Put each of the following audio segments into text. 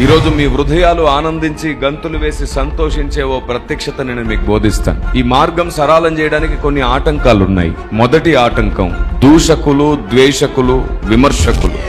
ఈరోజు మీ హృదయాలు ఆనందించి గంతులు వేసి సంతోషించే ఓ ప్రత్యక్షత నేను మీకు బోధిస్తాను. ఈ మార్గం సరళం చేయడానికి కొన్ని ఆటంకాలు ఉన్నాయి. మొదటి ఆటంకం దూషకులు, ద్వేషకులు, విమర్శకులు.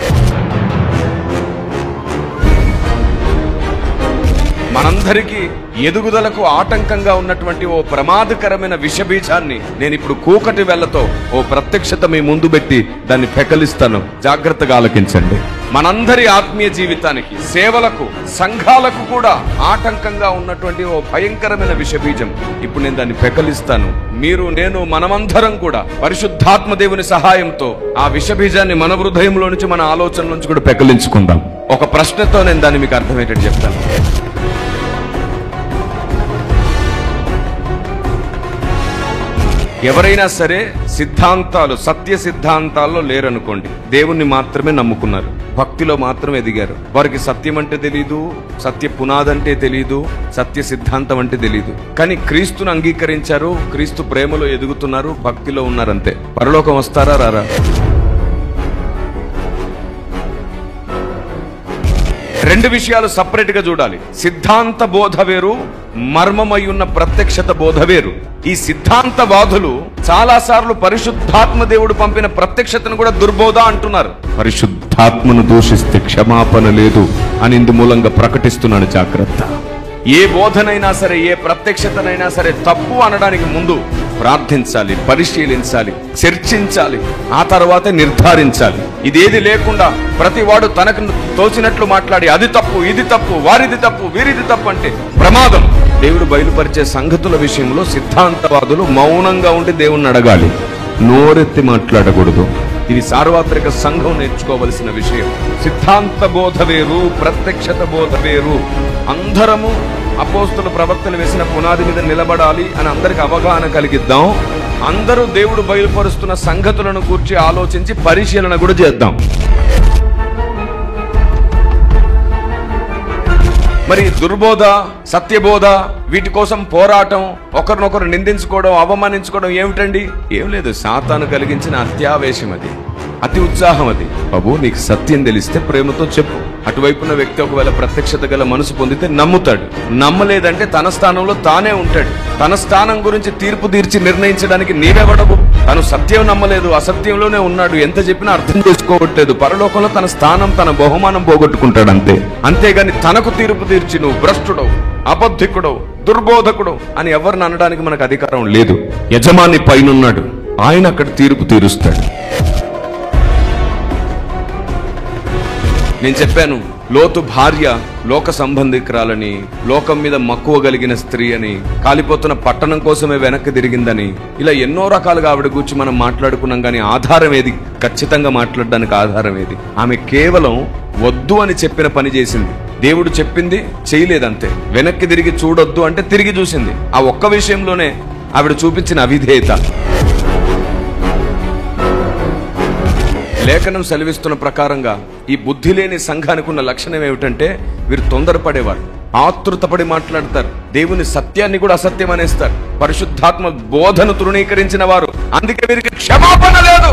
మనందరికీ ఎదుగుదలకు ఆటంకంగా ఉన్నటువంటి ఓ ప్రమాదకరమైన విషబీజాన్ని నేను ఇప్పుడు కూకటి వేళ్లతో ఓ ప్రత్యక్షత మీ ముందు పెట్టి దాన్ని పెకలిస్తాను. జాగ్రత్తగా ఆలకించండి. మనందరి ఆత్మీయ జీవితానికి, సేవలకు, సంఘాలకు కూడా ఆటంకంగా ఉన్నటువంటి ఓ భయంకరమైన విషబీజం ఇప్పుడు నేను దాన్ని పెకలిస్తాను. మీరు, నేను, మనమందరం కూడా పరిశుద్ధాత్మ దేవుని సహాయంతో ఆ విషబీజాన్ని మన హృదయంలో నుంచి, మన ఆలోచన నుంచి కూడా పెకలించుకుందాం. ఒక ప్రశ్నతో నేను దాన్ని మీకు అర్థమయ్యేటట్టు చెప్తాను. ఎవరైనా సరే సిద్ధాంతాలు, సత్య సిద్ధాంతాల్లో లేరనుకోండి, దేవుణ్ణి మాత్రమే నమ్ముకున్నారు, భక్తిలో మాత్రమే ఎదిగారు. వారికి సత్యం అంటే తెలీదు, సత్య పునాది అంటే తెలీదు, సత్య సిద్ధాంతం అంటే తెలీదు. కానీ క్రీస్తును అంగీకరించారు, క్రీస్తు ప్రేమలో ఎదుగుతున్నారు, భక్తిలో ఉన్నారంతే. పరలోకం వస్తారా రారా? రెండు విషయాలు సపరేట్ గా చూడాలి. సిద్ధాంత బోధ వేరు, మర్మమై ఉన్న ప్రత్యక్షత బోధ వేరు. ఈ సిద్ధాంతవాదులు చాలా సార్లు పరిశుద్ధాత్మ దేవుడు పంపిన ప్రత్యక్షతను కూడా దుర్బోధ అంటున్నారు. పరిశుద్ధాత్మను దూషిస్తే క్షమాపణ లేదు అని ఇందు మూలంగా ప్రకటిస్తున్నాను. జాగ్రత్త. ఏ బోధనైనా సరే, ఏ ప్రత్యక్షతనైనా సరే తప్పు అనడానికి ముందు ప్రార్థించాలి, పరిశీలించాలి, చర్చించాలి, ఆ తర్వాతే నిర్ధారించాలి. ఇదేది లేకుండా ప్రతి వాడు తనకు తోచినట్లు మాట్లాడి అది తప్పు, ఇది తప్పు, వారిది తప్పు, వీరిది తప్పు అంటే ప్రమాదం. దేవుడు బయలుపరిచే సంగతుల విషయంలో సిద్ధాంతవాదులు మౌనంగా ఉండి దేవుణ్ణి అడగాలి, నోరెత్తి మాట్లాడకూడదు. ఇది సార్వత్రిక సంఘం నేర్చుకోవలసిన విషయం. సిద్ధాంత బోధ వేరు, ప్రత్యక్షత బోధ వేరు. అందరము అపోస్తుల ప్రవక్తలు వేసిన పునాది మీద నిలబడాలి అని అందరికి అవగాహన కలిగిద్దాం. అందరూ దేవుడు బయలుపరుస్తున్న సంగతులను కూర్చి ఆలోచించి పరిశీలన కూడా చేద్దాం. మరి దుర్బోధ, సత్యబోధ, వీటి కోసం పోరాటం, ఒకరినొకరు నిందించుకోవడం, అవమానించుకోవడం ఏమిటండి? ఏం లేదు, సాతాను కలిగించిన అత్యావేశం అది, అతి ఉత్సాహం అది. బాబు, నీకు సత్యం తెలిస్తే ప్రేమతో చెప్పు. అటువైపున్న వ్యక్తి ఒకవేళ ప్రత్యక్షత గల మనసు పొందితే నమ్ముతాడు. నమ్మలేదంటే తన స్థానంలో తానే ఉంటాడు. తన స్థానం గురించి తీర్పు తీర్చి నిర్ణయించడానికి నీవెవడవు? తను సత్యం నమ్మలేదు, అసత్యంలోనే ఉన్నాడు, ఎంత చెప్పినా అర్థం చేసుకోవట్లేదు. పరలోకంలో తన స్థానం, తన బహుమానం పోగొట్టుకుంటాడు అంతే. అంతేగాని తనకు తీర్పు తీర్చి నువ్వు భ్రష్టుడవు, అబద్ధికుడవు, దుర్బోధకుడు అని ఎవరిని అనడానికి మనకు అధికారం లేదు. యజమాని పైనున్నాడు, ఆయన అక్కడ తీర్పు తీరుస్తాడు. నేను చెప్పాను, లోతు భార్య లోక సంబంధికురాలని, లోకం మీద మక్కువ కలిగిన స్త్రీ అని, కాలిపోతున్న పట్టణం కోసమే వెనక్కి తిరిగిందని, ఇలా ఎన్నో రకాలుగా ఆవిడ గురించి మనం మాట్లాడుకున్నాం. కానీ ఆధారం ఏది? ఖచ్చితంగా మాట్లాడడానికి ఆధారం ఏది? ఆమె కేవలం వద్దు అని చెప్పిన పని చేసింది. దేవుడు చెప్పింది చేయలేదంతే. వెనక్కి తిరిగి చూడొద్దు అంటే తిరిగి చూసింది. ఆ ఒక్క విషయంలోనే ఆవిడ చూపించిన అవిధేయత. లేఖనం సెలవిస్తున్న ప్రకారంగా ఈ బుద్ధి లేని సంఘానికి ఉన్న లక్షణం ఏమిటంటే, వీరు తొందరపడేవారు, ఆతృతపడి మాట్లాడతారు, దేవుని సత్యాన్ని కూడా అసత్యం అనేస్తారు, పరిశుద్ధాత్మ బోధను తృణీకరించిన వారు. అందుకే వీరికి క్షమాపణ లేదు.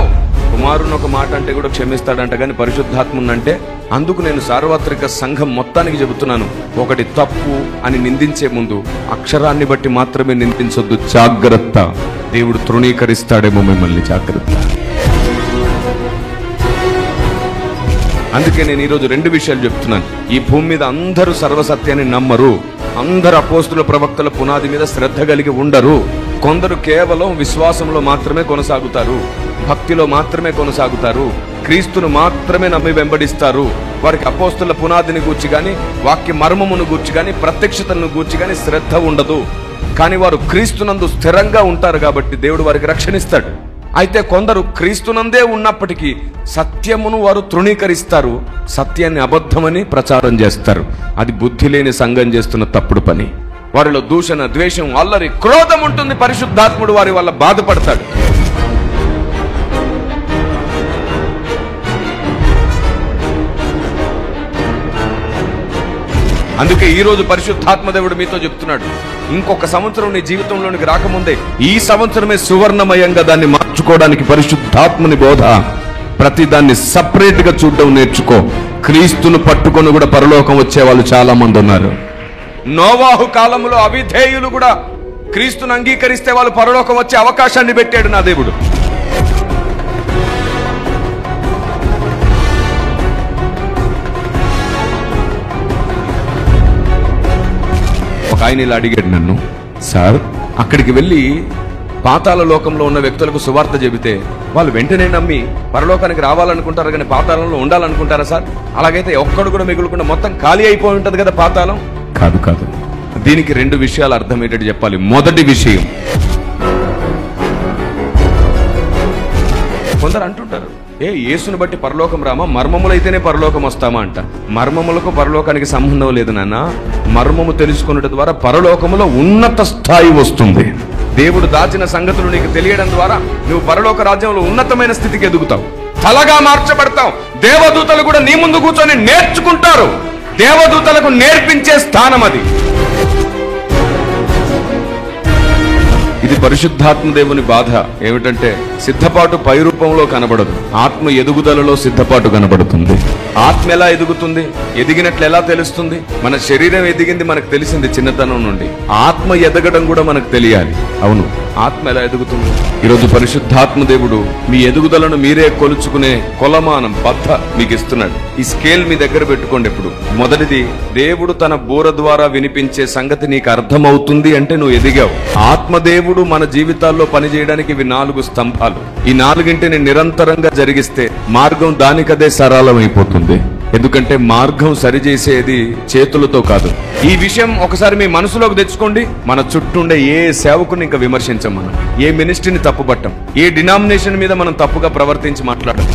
కుమారుని ఒక మాట అంటే కూడా క్షమిస్తాడంట, కానీ పరిశుద్ధాత్మనంటే. అందుకు నేను సార్వత్రిక సంఘం మొత్తానికి చెబుతున్నాను, ఒకటి తప్పు అని నిందించే ముందు అక్షరాన్ని బట్టి మాత్రమే నిందించొద్దు. జాగ్రత్త, దేవుడు తృణీకరిస్తాడేమో మిమ్మల్ని. జాగ్రత్త. అందుకే నేను ఈరోజు రెండు విషయాలు చెప్తున్నాను. ఈ భూమి మీద అందరూ సర్వసత్యాన్ని నమ్మరు. అందరు అపోస్తుల ప్రవక్తల పునాది మీద శ్రద్ధ కలిగి ఉండరు. కొందరు కేవలం విశ్వాసంలో మాత్రమే కొనసాగుతారు, భక్తిలో మాత్రమే కొనసాగుతారు, క్రీస్తును మాత్రమే నమ్మి వెంబడిస్తారు. వారికి అపోస్తుల పునాదిని గూర్చి గాని, వాక్య మర్మమును గూర్చి గాని, ప్రత్యక్షతను గూర్చి గాని శ్రద్ధ ఉండదు. కానీ వారు క్రీస్తునందు స్థిరంగా ఉంటారు కాబట్టి దేవుడు వారికి రక్షణిస్తాడు. అయితే కొందరు క్రీస్తునందే ఉన్నప్పటికీ సత్యమును వారు తృణీకరిస్తారు, సత్యాన్ని అబద్ధమని ప్రచారం చేస్తారు. అది బుద్ధి లేని సంఘం చేస్తున్న తప్పుడు పని. వారిలో దూషణ, ద్వేషం, అల్లరి, క్రోధం ఉంటుంది. పరిశుద్ధాత్ముడు వారి వల్ల బాధపడతాడు. అందుకే ఈ రోజు పరిశుద్ధాత్మ దేవుడు మీతో చెప్తున్నాడు, ఇంకొక సంవత్సరం నీ జీవితంలోనికి రాకముందే ఈ సంవత్సరమే సువర్ణమయంగా దాన్ని మార్చుకోవడానికి పరిశుద్ధాత్మని బోధ, ప్రతి దాన్ని సపరేట్ గా చూడడం నేర్చుకో. క్రీస్తును పట్టుకొని కూడా పరలోకం వచ్చే వాళ్ళు చాలా మంది ఉన్నారు. నోవాహు కాలంలో అవిధేయులు కూడా క్రీస్తును అంగీకరిస్తే వాళ్ళు పరలోకం వచ్చే అవకాశాన్ని పెట్టాడు నా దేవుడు. ఒక ఆయన ఇలా అడిగాడు నన్ను, సార్ అక్కడికి వెళ్ళి పాతాళ లోకంలో ఉన్న వ్యక్తులకు సువార్త చెబితే వాళ్ళు వెంటనే నమ్మి పరలోకానికి రావాలనుకుంటారు కానీ పాతాళంలో ఉండాలనుకుంటారా సార్? అలాగైతే ఒక్కడు కూడా మిగులుకుండా మొత్తం ఖాళీ అయిపోయి ఉంటది కదా పాతాళం. కాదు కాదు, దీనికి రెండు విషయాలు అర్థమయ్యేటట్టు చెప్పాలి. మొదటి విషయం, కొందరు అంటుంటారు, యేసుని బట్టి పరలోకం రామా, మర్మములైతేనే పరలోకం వస్తామా అంట. మర్మములకు పరలోకానికి సంబంధం లేదు నాన్న. మర్మము తెలుసుకున్నట ద్వారా పరలోకములో ఉన్నత స్థాయి వస్తుంది. దేవుడు దాచిన సంగతులు నీకు తెలియడం ద్వారా నువ్వు పరలోక రాజ్యంలో ఉన్నతమైన స్థితికి ఎదుగుతావు, తలగా మార్చబడతావు. దేవదూతలు కూడా నీ ముందు కూర్చొని నేర్చుకుంటారు. దేవదూతలకు నేర్పించే స్థానం అది. ఇది పరిశుద్ధాత్మ దేవుని బాధ ఏమిటంటే సిద్ధపాటు పై రూపంలో కనబడదు, ఆత్మ ఎదుగుదలలో సిద్ధపాటు కనబడుతుంది. ఆత్మ ఎలా ఎదుగుతుంది? ఎదిగినట్లు ఎలా తెలుస్తుంది? మన శరీరం ఎదిగింది మనకు తెలిసింది చిన్నతనం నుండి. ఆత్మ ఎదగడం కూడా మనకు తెలియాలి. అవును, ఆత్మ ఎలా ఎదుగుతుంది? ఈరోజు పరిశుద్ధాత్మ దేవుడు మీ ఎదుగుదలను మీరే కొలుచుకునే కొలమానం బద్ధ మీకు ఇస్తున్నాడు. ఈ స్కేల్ మీ దగ్గర పెట్టుకోండి. ఎప్పుడు మొదటిది, దేవుడు తన బోర ద్వారా వినిపించే సంగతి నీకు అర్థమవుతుంది అంటే నువ్వు ఎదిగావు. ఆత్మదేవుడు మన జీవితాల్లో పనిచేయడానికి ఇవి 4 స్తంభాలు. ఈ 4ంటిని నిరంతరంగా జరిగిస్తే మార్గం దానికదే సరళమైపోతుంది. ఎందుకంటే మార్గం సరిచేసేది చేతులతో కాదు. ఈ విషయం ఒకసారి మీ మనసులోకి తెచ్చుకోండి. మన చుట్టూ ఉండే ఏ సేవకుని ఇంకా విమర్శించం, మనం ఏ మినిస్ట్రీని తప్పుపట్టం, ఏ డినామినేషన్ మీద మనం తప్పుగా ప్రవర్తించి మాట్లాడం.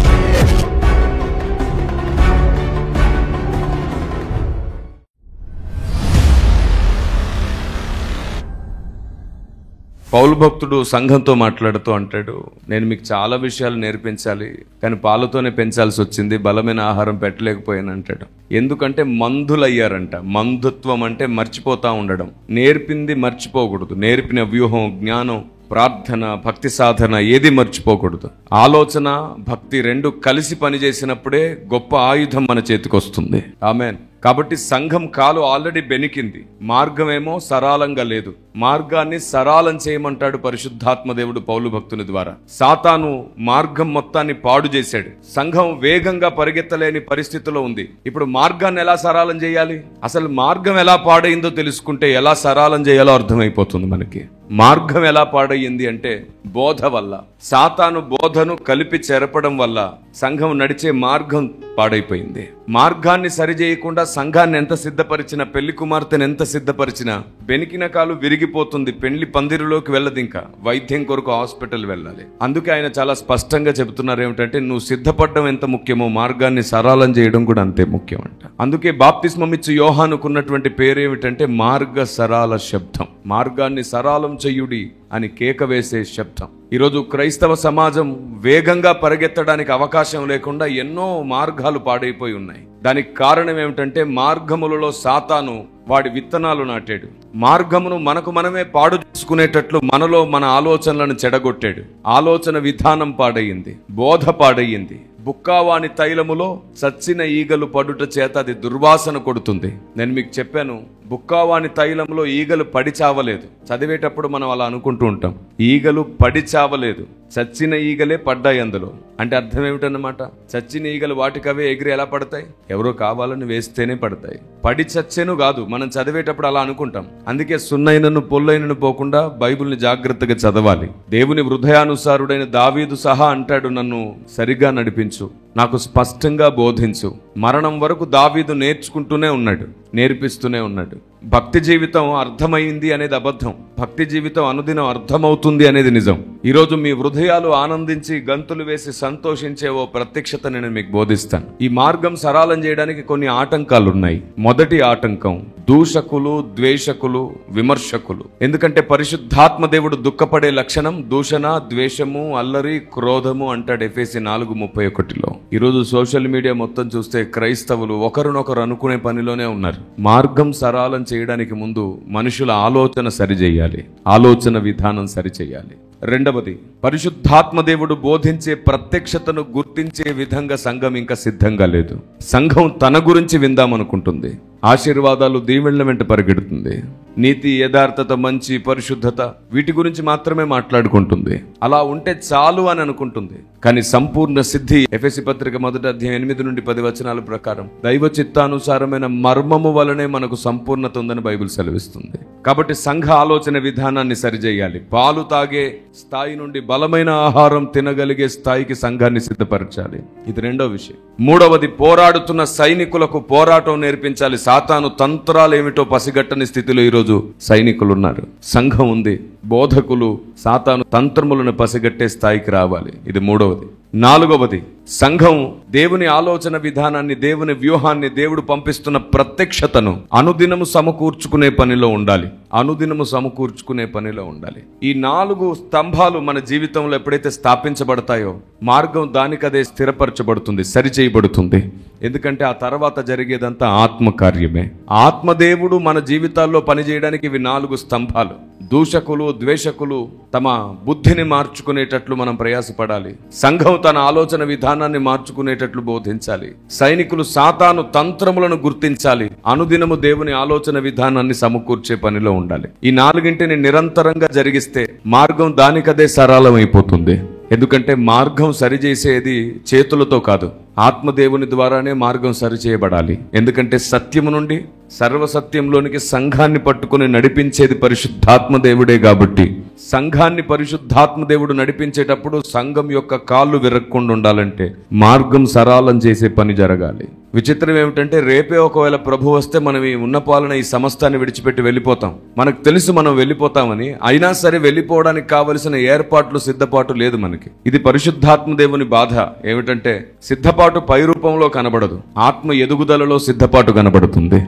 పౌలు భక్తుడు సంఘంతో మాట్లాడుతూ అంటాడు, నేను మీకు చాలా విషయాలు నేర్పించాలి కానీ పాలతోనే పెంచాల్సి వచ్చింది, బలమైన ఆహారం పెట్టలేకపోయాను అంటాడు. ఎందుకంటే మందులయ్యారంట. మందుత్వం అంటే మర్చిపోతా ఉండడం. నేర్పింది మర్చిపోకూడదు. నేర్పిన వ్యూహం, జ్ఞానం, ప్రార్థన, భక్తి సాధన ఏది మర్చిపోకూడదు. ఆలోచన, భక్తి రెండు కలిసి పనిచేసినప్పుడే గొప్ప ఆయుధం మన చేతికి వస్తుంది. ఆమేన్. కాబట్టి సంఘం కాలు ఆల్రెడీ బెనికింది, మార్గమేమో సరళంగా లేదు. మార్గాన్ని సరళం చేయమంటాడు పరిశుద్ధాత్మ దేవుడు పౌలు భక్తుని ద్వారా. సాతాను మార్గం మొత్తాన్ని పాడు చేశాడు. సంఘం వేగంగా పరిగెత్తలేని పరిస్థితిలో ఉంది. ఇప్పుడు మార్గాన్ని ఎలా సరళం చేయాలి? అసలు మార్గం ఎలా పాడైందో తెలుసుకుంటే ఎలా సరళం చేయాలో అర్థమైపోతుంది మనకి. మార్గం ఎలా పాడయ్యింది అంటే బోధ వల్ల, సాతాను బోధను కలిపి చెరపడం వల్ల సంఘం నడిచే మార్గం పాడైపోయింది. మార్గాన్ని సరిచేయకుండా సంఘాన్ని ఎంత సిద్ధపరిచినా, పెళ్లి కుమార్తెను ఎంత సిద్ధపరిచినా బెనికిన కాలు విరిగిపోతుంది. పెళ్లి పందిరిలోకి వెళ్ళదు. ఇంకా వైద్యం కొరకు హాస్పిటల్ వెళ్ళాలి. అందుకే ఆయన చాలా స్పష్టంగా చెబుతున్నారు ఏమిటంటే, నువ్వు సిద్ధపడడం ఎంత ముఖ్యమో మార్గాన్ని సరళం చేయడం కూడా అంతే ముఖ్యం అంట. అందుకే బాప్తిస్మం ఇచ్చి యోహానుకున్నటువంటి పేరు ఏమిటంటే మార్గ సరళ శబ్దం. మార్గాన్ని సరళం చెయ్యుడి అని కేక వేసే శబ్దం. ఈరోజు క్రైస్తవ సమాజం వేగంగా పరిగెత్తడానికి అవకాశం లేకుండా ఎన్నో మార్గాలు పాడైపోయి ఉన్నాయి. దానికి కారణం ఏమిటంటే మార్గములలో సాతాను వాడి విత్తనాలు నాటాడు. మార్గమును మనకు మనమే పాడు చేసుకునేటట్లు మనలో మన ఆలోచనలను చెడగొట్టాడు. ఆలోచన విధానం పాడయింది, బోధ పాడయింది. బుక్కావాని తైలములో చచ్చిన ఈగలు పడుట చేత అది దుర్వాసన కొడుతుంది. నేను మీకు చెప్పాను, బుక్కావాని తైలంలో ఈగలు పడి చావలేదు. చదివేటప్పుడు మనం అలా అనుకుంటూ ఉంటాం, ఈగలు పడి చావలేదు, చచ్చిన ఈగలే పడ్డాయి అందులో. అంటే అర్థం ఏమిటన్నమాట? చచ్చిన ఈగలు వాటికవే ఎగిరి ఎలా పడతాయి? ఎవరో కావాలని వేస్తేనే పడతాయి. పడి చచ్చెను కాదు, మనం చదివేటప్పుడు అలా అనుకుంటాం. అందుకే సున్నైనను పొల్లైనను పోకుండా బైబిల్ని జాగ్రత్తగా చదవాలి. దేవుని హృదయానుసారుడైన దావీదు సహా అంటాడు, నన్ను సరిగా నడిపించు, నాకు స్పష్టంగా బోధించు. మరణం వరకు దావీదు నేర్చుకుంటూనే ఉన్నాడు, నేర్పిస్తూనే ఉన్నాడు. భక్తి జీవితం అర్థమైంది అనేది అబద్ధం. భక్తి జీవితం అనుదినం అర్థమవుతుంది అనేది నిజం. ఈరోజు మీ హృదయాలు ఆనందించి గంతులు వేసి సంతోషించే ఓ ప్రత్యక్షత నేను మీకు బోధిస్తాను. ఈ మార్గం సరళం చేయడానికి కొన్ని ఆటంకాలు ఉన్నాయి. మొదటి ఆటంకం దూషకులు, ద్వేషకులు, విమర్శకులు. ఎందుకంటే పరిశుద్ధాత్మ దేవుడు దుఃఖపడే లక్షణం దూషణ, ద్వేషము, అల్లరి, క్రోధము అంటాడు ఎఫెసీ 4:31లో. ఈరోజు సోషల్ మీడియా మొత్తం చూస్తే క్రైస్తవులు ఒకరినొకరు అనుకునే పనిలోనే ఉన్నారు. మార్గం సరళం చేయడానికి ముందు మనుషుల ఆలోచన సరిచేయాలి, ఆలోచన విధానం సరిచేయాలి. రెండవది, పరిశుద్ధాత్మ దేవుడు బోధించే ప్రత్యక్షతను గుర్తించే విధంగా సంఘం ఇంకా సిద్ధంగా లేదు. సంఘం తన గురించి విందామనుకుంటుంది, ఆశీర్వాదాలు దీవెళ్ల వెంట పరిగెడుతుంది, నీతి, యథార్థత, మంచి, పరిశుద్ధత వీటి గురించి మాత్రమే మాట్లాడుకుంటుంది. అలా ఉంటే చాలు అని అనుకుంటుంది. కానీ సంపూర్ణ సిద్ధి ఎఫెసీ పత్రిక 1:8-10 ప్రకారం దైవ చిత్తానుసారమైన మర్మము వలనే మనకు సంపూర్ణత ఉందని బైబిల్ సెలవిస్తుంది. కాబట్టి సంఘ ఆలోచన విధానాన్ని సరిచేయాలి. పాలు తాగే స్థాయి నుండి బలమైన ఆహారం తినగలిగే స్థాయికి సంఘాన్ని సిద్ధపరచాలి. ఇది రెండో విషయం. మూడవది, పోరాడుతున్న సైనికులకు పోరాటం నేర్పించాలి. సాతాను తంత్రాలు ఏమిటో పసిగట్టని స్థితిలో ఈరోజు సైనికులు ఉన్నారు. సంఘం ఉంది, బోధకులు సాతాను తంత్రములను పసిగట్టే స్థాయికి రావాలి. ఇది మూడవది. నాలుగవది, సంఘం దేవుని ఆలోచన విధానాన్ని, దేవుని వ్యూహాన్ని, దేవుడు పంపిస్తున్న ప్రత్యక్షతను అనుదినము సమకూర్చుకునే పనిలో ఉండాలి. అనుదినము సమకూర్చుకునే పనిలో ఉండాలి. ఈ 4 స్తంభాలు మన జీవితంలో ఎప్పుడైతే స్థాపించబడతాయో మార్గం దానికదే స్థిరపరచబడుతుంది, సరిచేయబడుతుంది. ఎందుకంటే ఆ తర్వాత జరిగేదంతా ఆత్మకార్యమే. ఆత్మదేవుడు మన జీవితాల్లో పనిచేయడానికి ఇవి 4 స్తంభాలు. దూషకులు, ద్వేషకులు తమ బుద్ధిని మార్చుకునేటట్లు మనం ప్రయాసపడాలి. సంఘం తన ఆలోచన విధానాన్ని మార్చుకునేటట్లు బోధించాలి. సైనికులు సాతాను తంత్రములను గుర్తించాలి. అనుదినము దేవుని ఆలోచన విధానాన్ని సమకూర్చే పనిలో ఉండాలి. ఈ 4ంటిని నిరంతరంగా జరిగిస్తే మార్గం దానికదే సరళమైపోతుంది. ఎందుకంటే మార్గం సరిచేసేది చేతులతో కాదు, ఆత్మదేవుని ద్వారానే మార్గం సరిచేయబడాలి. ఎందుకంటే సత్యము నుండి సర్వసత్యంలోనికి సంఘాన్ని పట్టుకుని నడిపించేది పరిశుద్ధాత్మ దేవుడే. కాబట్టి సంఘాన్ని పరిశుద్ధాత్మ దేవుడు నడిపించేటప్పుడు సంఘం యొక్క కాళ్ళు విరక్కుండా ఉండాలంటే మార్గం సరళం చేసే పని జరగాలి. విచిత్రం ఏమిటంటే రేపే ఒకవేళ ప్రభు వస్తే మనం ఈ ఉన్న పాలన, ఈ సమస్తాన్ని విడిచిపెట్టి వెళ్ళిపోతాం. మనకు తెలుసు మనం వెళ్ళిపోతామని, అయినా సరే వెళ్ళిపోవడానికి కావలసిన ఏర్పాట్లు, సిద్ధపాటు లేదు మనకి. ఇది పరిశుద్ధాత్మ దేవుని బాధ. ఏమిటంటే సిద్ధపాటు పై రూపంలో కనబడదు, ఆత్మ ఎదుగుదలలో సిద్ధపాటు కనబడుతుంది.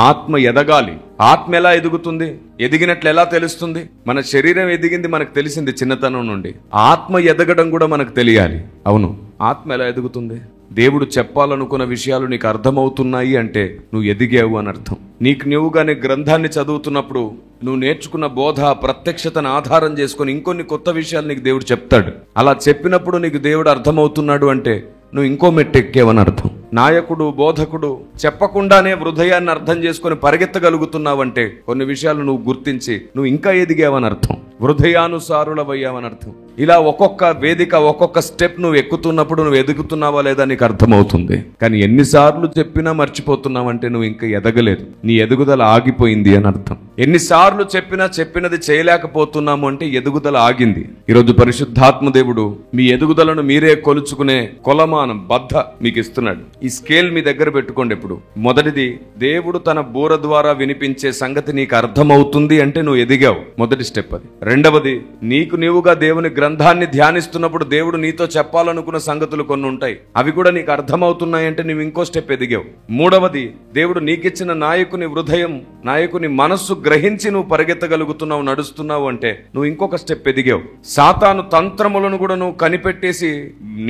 ఆత్మ ఎదగాలి. ఆత్మ ఎలా ఎదుగుతుంది? ఎదిగినట్లు ఎలా తెలుస్తుంది? మన శరీరం ఎదిగింది మనకు తెలిసింది చిన్నతనం నుండి. ఆత్మ ఎదగడం కూడా మనకు తెలియాలి. అవును, ఆత్మ ఎలా ఎదుగుతుంది? దేవుడు చెప్పాలనుకున్న విషయాలు నీకు అర్థమవుతున్నాయి అంటే నువ్వు ఎదిగావు అని అర్థం. నీకు నువ్వుగానే గ్రంథాన్ని చదువుతున్నప్పుడు నువ్వు నేర్చుకున్న బోధ, ప్రత్యక్షతను ఆధారం చేసుకొని ఇంకొన్ని కొత్త విషయాలు నీకు దేవుడు చెప్తాడు. అలా చెప్పినప్పుడు నీకు దేవుడు అర్థమవుతున్నాడు అంటే నువ్వు ఇంకో మెట్టు ఎక్కేవని అర్థం. నాయకుడు, బోధకుడు చెప్పకుండానే హృదయాన్ని అర్థం చేసుకుని పరిగెత్తగలుగుతున్నావంటే కొన్ని విషయాలు నువ్వు గుర్తించి నువ్వు ఇంకా ఎదిగావని అర్థం, హృదయానుసారులవయ్యావని అర్థం. ఇలా ఒక్కొక్క వేదిక, ఒక్కొక్క స్టెప్ నువ్వు ఎక్కుతున్నప్పుడు నువ్వు ఎదుగుతున్నావా లేదా నీకు అర్థమవుతుంది. కానీ ఎన్నిసార్లు చెప్పినా మర్చిపోతున్నావంటే నువ్వు ఇంకా ఎదగలేదు, నీ ఎదుగుదల ఆగిపోయింది అని అర్థం. ఎన్నిసార్లు చెప్పినది చేయలేకపోతున్నాము అంటే ఎదుగుదల ఆగింది. ఈరోజు పరిశుద్ధాత్మ దేవుడు మీ ఎదుగుదలను మీరే కొలుచుకునే కొలమానం, బద్ద మీకు ఇస్తున్నాడు. ఈ స్కేల్ మీ దగ్గర పెట్టుకోండి. ఎప్పుడు మొదటిది, దేవుడు తన బూర ద్వారా వినిపించే సంగతి నీకు అర్థమవుతుంది అంటే నువ్వు ఎదిగావు, మొదటి స్టెప్ అది. రెండవది, నీకు నీవుగా దేవుని గ్రంథాన్ని ధ్యానిస్తున్నప్పుడు దేవుడు నీతో చెప్పాలనుకున్న సంగతులు కొన్ని ఉంటాయి, అవి కూడా నీకు అర్థమవుతున్నాయి అంటే నువ్వు ఇంకో స్టెప్ ఎదిగావు. మూడవది, దేవుడు నీకిచ్చిన నాయకుని హృదయం, నాయకుని మనస్సు గ్రహించి నువ్వు పరిగెత్తగలుగుతున్నావు, నడుస్తున్నావు అంటే నువ్వు ఇంకొక స్టెప్ ఎదిగావు. సాతాను తంత్రములను కూడా నువ్వు కనిపెట్టేసి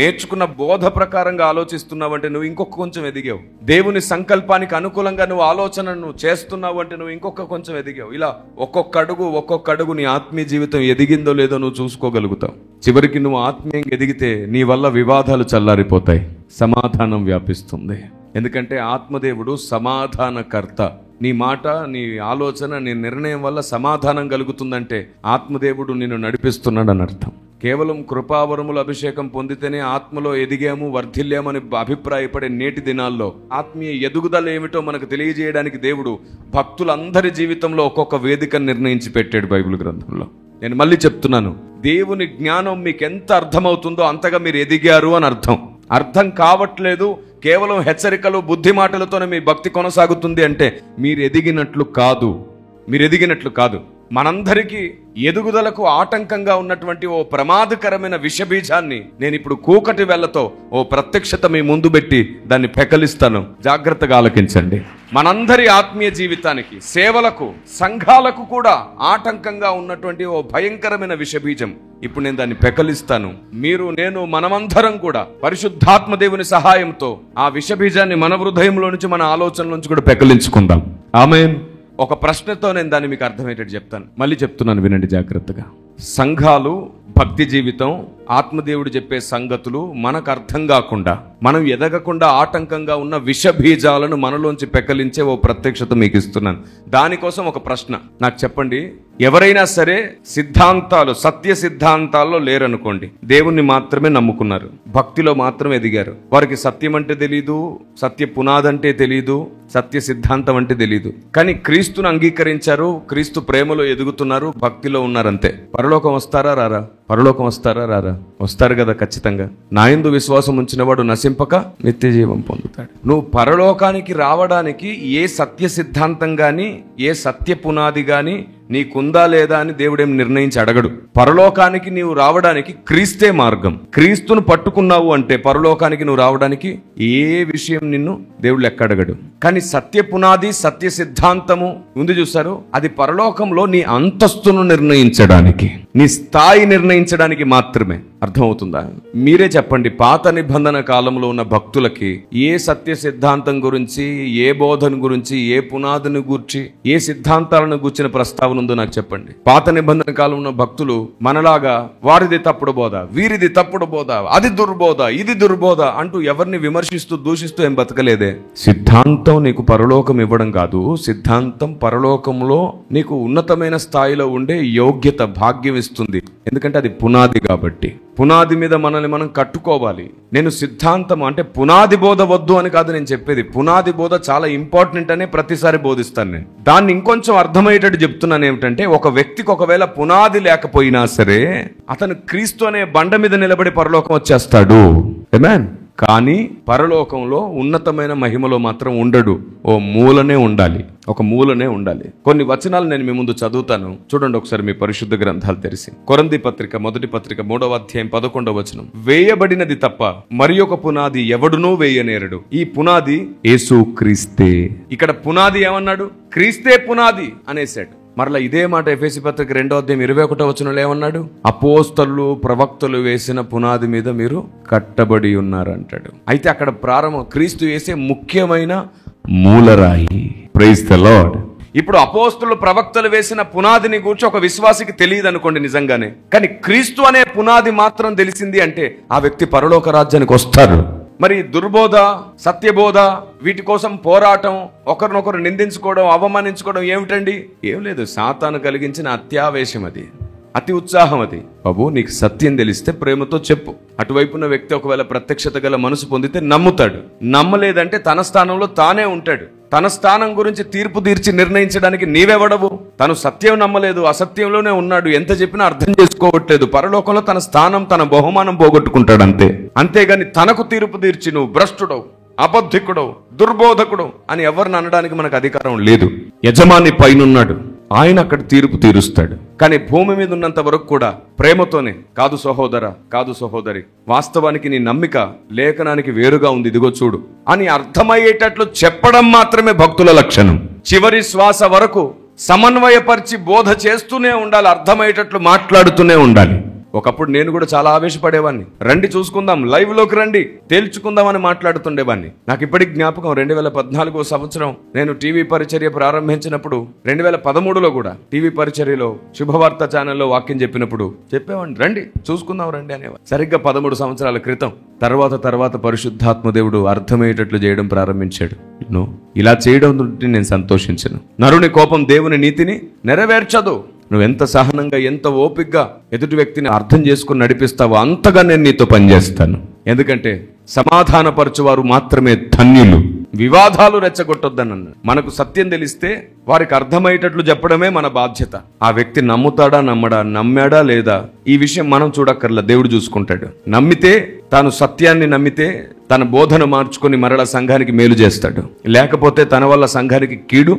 నేర్చుకున్న బోధ ప్రకారంగా ఆలోచిస్తున్నావు అంటే నువ్వు ఇంకొక కొంచెం ఎదిగావు. దేవుని సంకల్పానికి అనుకూలంగా నువ్వు ఆలోచనను చేస్తున్నావు అంటే నువ్వు ఇంకొక కొంచెం ఎదిగావు. ఇలా ఒక్కొక్క అడుగు నీ ఆత్మీయ జీవితం ఎదిగిందో లేదో నువ్వు చూసుకోగలుగుతావు. చివరికి నువ్వు ఆత్మీయంగా ఎదిగితే నీ వల్ల వివాదాలు చల్లారిపోతాయి, సమాధానం వ్యాపిస్తుంది. ఎందుకంటే ఆత్మదేవుడు సమాధానకర్త. నీ మాట, నీ ఆలోచన, నీ నిర్ణయం వల్ల సమాధానం కలుగుతుందంటే ఆత్మదేవుడు నిన్ను నడిపిస్తున్నాడు అని అర్థం. కేవలం కృపావరముల అభిషేకం పొందితేనే ఆత్మలో ఎదిగాము, వర్ధిల్లామని అభిప్రాయపడే నేటి దినాల్లో ఆత్మీయ ఎదుగుదల ఏమిటో మనకు తెలియజేయడానికి దేవుడు భక్తులందరి జీవితంలో ఒక్కొక్క వేదికను నిర్ణయించి పెట్టాడు బైబిల్ గ్రంథంలో. నేను మళ్ళీ చెప్తున్నాను, దేవుని జ్ఞానం మీకు ఎంత అర్థమవుతుందో అంతగా మీరు ఎదిగారు అని అర్థం. అర్థం కావట్లేదు, కేవలం హెచ్చరికలు, బుద్ధి మాటలతోనే మీ భక్తి కొనసాగుతుంది అంటే మీరు ఎదిగినట్లు కాదు. మనందరికీ ఎదుగుదలకు ఆటంకంగా ఉన్నటువంటి ఓ ప్రమాదకరమైన విషబీజాన్ని నేను ఇప్పుడు కూకటి వేళ్లతో ఓ ప్రత్యక్షత మీ ముందు పెట్టి దాన్ని పెకలిస్తాను. జాగ్రత్తగా ఆలకించండి. మనందరి ఆత్మీయ జీవితానికి, సేవలకు, సంఘాలకు కూడా ఆటంకంగా ఉన్నటువంటి ఓ భయంకరమైన విషబీజం ఇప్పుడు నేను దాన్ని పెకలిస్తాను. మీరు, నేను, మనమందరం కూడా పరిశుద్ధాత్మ దేవుని సహాయంతో ఆ విషబీజాన్ని మన హృదయంలో నుంచి, మన ఆలోచనల నుంచి కూడా పెకలించుకుందాం. ఆమేన్. ఒక ప్రశ్నతో నేను దాన్ని మీకు అర్థమయ్యేటట్టు చెప్తాను. మళ్ళీ చెప్తున్నాను, వినండి జాగ్రత్తగా. సంఘాలు భక్తి జీవితం, ఆత్మదేవుడు చెప్పే సంగతులు మనకు అర్థం కాకుండా, మనం ఎదగకుండా ఆటంకంగా ఉన్న విష బీజాలను మనలోంచి పెకలించే ఓ ప్రత్యక్షత మీకు ఇస్తున్నాను. దానికోసం ఒక ప్రశ్న నాకు చెప్పండి. ఎవరైనా సరే సిద్ధాంతాలు, సత్య సిద్ధాంతాల్లో లేరనుకోండి, దేవుణ్ణి మాత్రమే నమ్ముకున్నారు, భక్తిలో మాత్రమే ఎదిగారు, వారికి సత్యం అంటే తెలీదు, సత్య పునాది అంటే తెలీదు, సత్య సిద్ధాంతం అంటే తెలీదు, కానీ క్రీస్తును అంగీకరించారు, క్రీస్తు ప్రేమలో ఎదుగుతున్నారు, భక్తిలో ఉన్నారంతే. పరలోకం వస్తారా రారా? పరలోకం వస్తారా రారా? వస్తారు కదా ఖచ్చితంగా. నా యందు విశ్వాసం ఉంచినవాడు నశింపక నిత్య జీవం పొందుతాడు. నువ్వు పరలోకానికి రావడానికి ఏ సత్య సిద్ధాంతం గాని, ఏ సత్య పునాది గాని నీకుందా లేదా అని దేవుడేం నిర్ణయించి అడగడు. పరలోకానికి నీవు రావడానికి క్రీస్తే మార్గం. క్రీస్తును పట్టుకున్నావు అంటే పరలోకానికి నువ్వు రావడానికి ఏ విషయం నిన్ను దేవుడు లెక్క అడగడు. కానీ సత్య పునాది, సత్య సిద్ధాంతము ఉంది చూసారు, అది పరలోకంలో నీ అంతస్తును నిర్ణయించడానికి, నీ స్థాయి నిర్ణయించడానికి మాత్రమే. అర్థమవుతుందా? మీరే చెప్పండి, పాత నిబంధన కాలంలో ఉన్న భక్తులకి ఏ సత్య సిద్ధాంతం గురించి, ఏ బోధన గురించి, ఏ పునాదిని గూర్చి, ఏ సిద్ధాంతాలను గూర్చిన ప్రస్తావన ఉందో నాకు చెప్పండి. పాత నిబంధన కాలంలో ఉన్న భక్తులు మనలాగా వారిది తప్పుడు బోధ, వీరిది తప్పుడు బోధ, అది దుర్బోధ, ఇది దుర్బోధ అంటూ ఎవరిని విమర్శిస్తూ దూషిస్తూ ఏం బతకలేదే. సిద్ధాంతం నీకు పరలోకం ఇవ్వడం కాదు, సిద్ధాంతం పరలోకంలో నీకు ఉన్నతమైన స్థాయిలో ఉండే యోగ్యత, భాగ్యం ఇస్తుంది. ఎందుకంటే అది పునాది కాబట్టి. పునాది మీద మనల్ని మనం కట్టుకోవాలి. నేను సిద్ధాంతం అంటే పునాది బోధ వద్దు అని కాదు నేను చెప్పేది. పునాది బోధ చాలా ఇంపార్టెంట్ అనే ప్రతిసారి బోధిస్తాను నేను. దాన్ని ఇంకొంచెం అర్థమయ్యేటట్టు చెప్తున్నాను. ఏమిటంటే, ఒక వ్యక్తికి ఒకవేళ పునాది లేకపోయినా సరే అతను క్రీస్తు అనే బండ మీద నిలబడి పరలోకం వచ్చేస్తాడు. ఆమేన్. కానీ పరలోకంలో ఉన్నతమైన మహిమలో మాత్రం ఉండడు. ఓ మూలనే ఉండాలి, ఒక మూలనే ఉండాలి. కొన్ని వచనాలు నేను మీ ముందు చదువుతాను, చూడండి ఒకసారి మీ పరిశుద్ధ గ్రంథాలు తెరిసి. కొరింథీ పత్రిక, మొదటి పత్రిక, 3వ అధ్యాయం 11వ వచనం. వేయబడినది తప్ప మరి ఒక పునాది ఎవడునూ వేయనేరడు, ఈ పునాది యేసు క్రీస్తే. ఇక్కడ పునాది ఏమన్నాడు? క్రీస్తే పునాది అనేసాడు. మరలా ఇదే మాట ఎఫెసీ పత్రిక 2వ అధ్యాయం 21వ వచనంలో ఏమన్నాడు? అపోస్తలులు, ప్రవక్తలు వేసిన పునాది మీద మీరు కట్టబడి ఉన్నారు అంటాడు. అయితే అక్కడ ప్రారంభం క్రీస్తు వేసే ముఖ్యమైన మూలరాయి. Praise the lord. ఇప్పుడు అపోస్తలులు, ప్రవక్తలు వేసిన పునాదిని గురించి ఒక విశ్వాసికి తెలియదు అనుకోండి నిజంగానే, కానీ క్రీస్తు అనే పునాది మాత్రం తెలిసింది అంటే ఆ వ్యక్తి పరలోక రాజ్యానికి వస్తారు. మరి దుర్బోధ, సత్యబోధ, వీటి కోసం పోరాటం, ఒకరినొకరు నిందించుకోవడం, అవమానించుకోవడం ఏమిటండి? ఏం లేదు, సాతాను కలిగించిన అత్యావేశం అది, అతి ఉత్సాహం అది. బాబు, నీకు సత్యం తెలిస్తే ప్రేమతో చెప్పు. అటువైపున్న వ్యక్తి ఒకవేళ ప్రత్యక్షత గల మనసు పొందితే నమ్ముతాడు. నమ్మలేదంటే తన స్థానంలో తానే ఉంటాడు. తన స్థానం గురించి తీర్పు తీర్చి నిర్ణయించడానికి నీవెవడవు? తను సత్యం నమ్మలేదు, అసత్యంలోనే ఉన్నాడు, ఎంత చెప్పినా అర్థం చేసుకోవట్లేదు. పరలోకంలో తన స్థానం, తన బహుమానం పోగొట్టుకుంటాడు అంతే. అంతేగాని తనకు తీర్పు తీర్చి నువ్వు భ్రష్టుడవు, అబద్ధికుడవు, దుర్బోధకుడు అని ఎవరిని అనడానికి మనకు అధికారం లేదు. యజమాని పైనున్నాడు, ఆయన అక్కడ తీర్పు తీరుస్తాడు. కానీ భూమి మీద ఉన్నంత వరకు కూడా ప్రేమతోనే, కాదు సహోదర, కాదు సహోదరి, వాస్తవానికి నీ నమ్మిక లేఖనానికి వేరుగా ఉంది, ఇదిగో చూడు అని అర్థమయ్యేటట్లు చెప్పడం మాత్రమే భక్తుల లక్షణం. చివరి శ్వాస వరకు సమన్వయపరిచి బోధ చేస్తూనే ఉండాలి, అర్థమయ్యేటట్లు మాట్లాడుతూనే ఉండాలి. ఒకప్పుడు నేను కూడా చాలా ఆవేశపడేవాడిని. రండి చూసుకుందాం, లైవ్ లోకి రండి, తేల్చుకుందాం అని మాట్లాడుతుండేవాడిని. నాకు ఇప్పటికి జ్ఞాపకం, 2014 సంవత్సరం నేను టీవీ పరిచర్య ప్రారంభించినప్పుడు, 2013లో కూడా టీవీ పరిచర్యలో శుభవార్త ఛానల్లో వాక్యం చెప్పినప్పుడు చెప్పేవాడిని, రండి చూసుకుందాం రండి అనేవాడు. సరిగ్గా 13 సంవత్సరాల క్రితం తర్వాత పరిశుద్ధాత్మ దేవుడు అర్థమయ్యేటట్లు చేయడం ప్రారంభించాడు. ఇలా చేయడం నుండి నేను సంతోషించను. నరుని కోపం దేవుని నీతిని నెరవేర్చదు. నువ్వెంత సహనంగా, ఎంత ఓపికగా ఎదుటి వ్యక్తిని అర్థం చేసుకుని నడిపిస్తావో అంతగా నేను నీతో పనిచేస్తాను. ఎందుకంటే సమాధానపరచువారు మాత్రమే ధన్యులు. వివాదాలు రెచ్చగొట్టొద్దనన్న. మనకు సత్యం తెలిస్తే వారికి అర్థమయ్యేటట్లు చెప్పడమే మన బాధ్యత. ఆ వ్యక్తి నమ్ముతాడా, నమ్మడా, నమ్మాడా లేదా, ఈ విషయం మనం చూడక్కర్లా, దేవుడు చూసుకుంటాడు. నమ్మితే, తాను సత్యాన్ని నమ్మితే తన బోధన మార్చుకొని మరలా సంఘానికి మేలు చేస్తాడు. లేకపోతే తన వల్ల సంఘానికి కీడు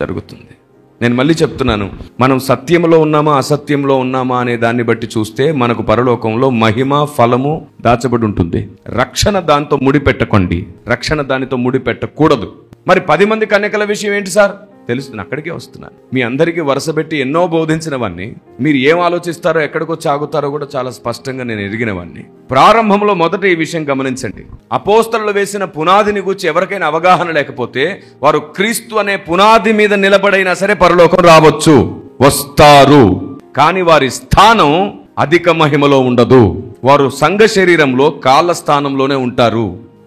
జరుగుతుంది. నేను మళ్ళీ చెప్తున్నాను, మనం సత్యంలో ఉన్నామా, అసత్యంలో ఉన్నామా అనే దాన్ని బట్టి చూస్తే మనకు పరలోకంలో మహిమ, ఫలము దాచబడి ఉంటుంది. రక్షణ దాంతో ముడిపెట్టకండి, రక్షణ దానితో ముడిపెట్టకూడదు. మరి 10 మంది కన్యకల విషయం ఏంటి సార్? తెలుస్తుంది, అక్కడికే వస్తున్నాను. మీ అందరికీ వరుసపెట్టి ఎన్నో బోధించినవన్నీ, మీరు ఏం ఆలోచిస్తారో, ఎక్కడికొచ్చి ఆగుతారో కూడా చాలా స్పష్టంగా నేను ఎరిగినవన్నీ. ప్రారంభంలో మొదట ఈ విషయం గమనించండి. అపోస్తలులు వేసిన పునాదిని గురించి ఎవరికైనా అవగాహన లేకపోతే వారు క్రీస్తు అనే పునాది మీద నిలబడైనా సరే పరలోకం రావచ్చు, వస్తారు. కానీ వారి స్థానం అధిక మహిమలో ఉండదు. వారు సంఘ శరీరంలో కాళ్ళ స్థానంలోనే ఉంటారు.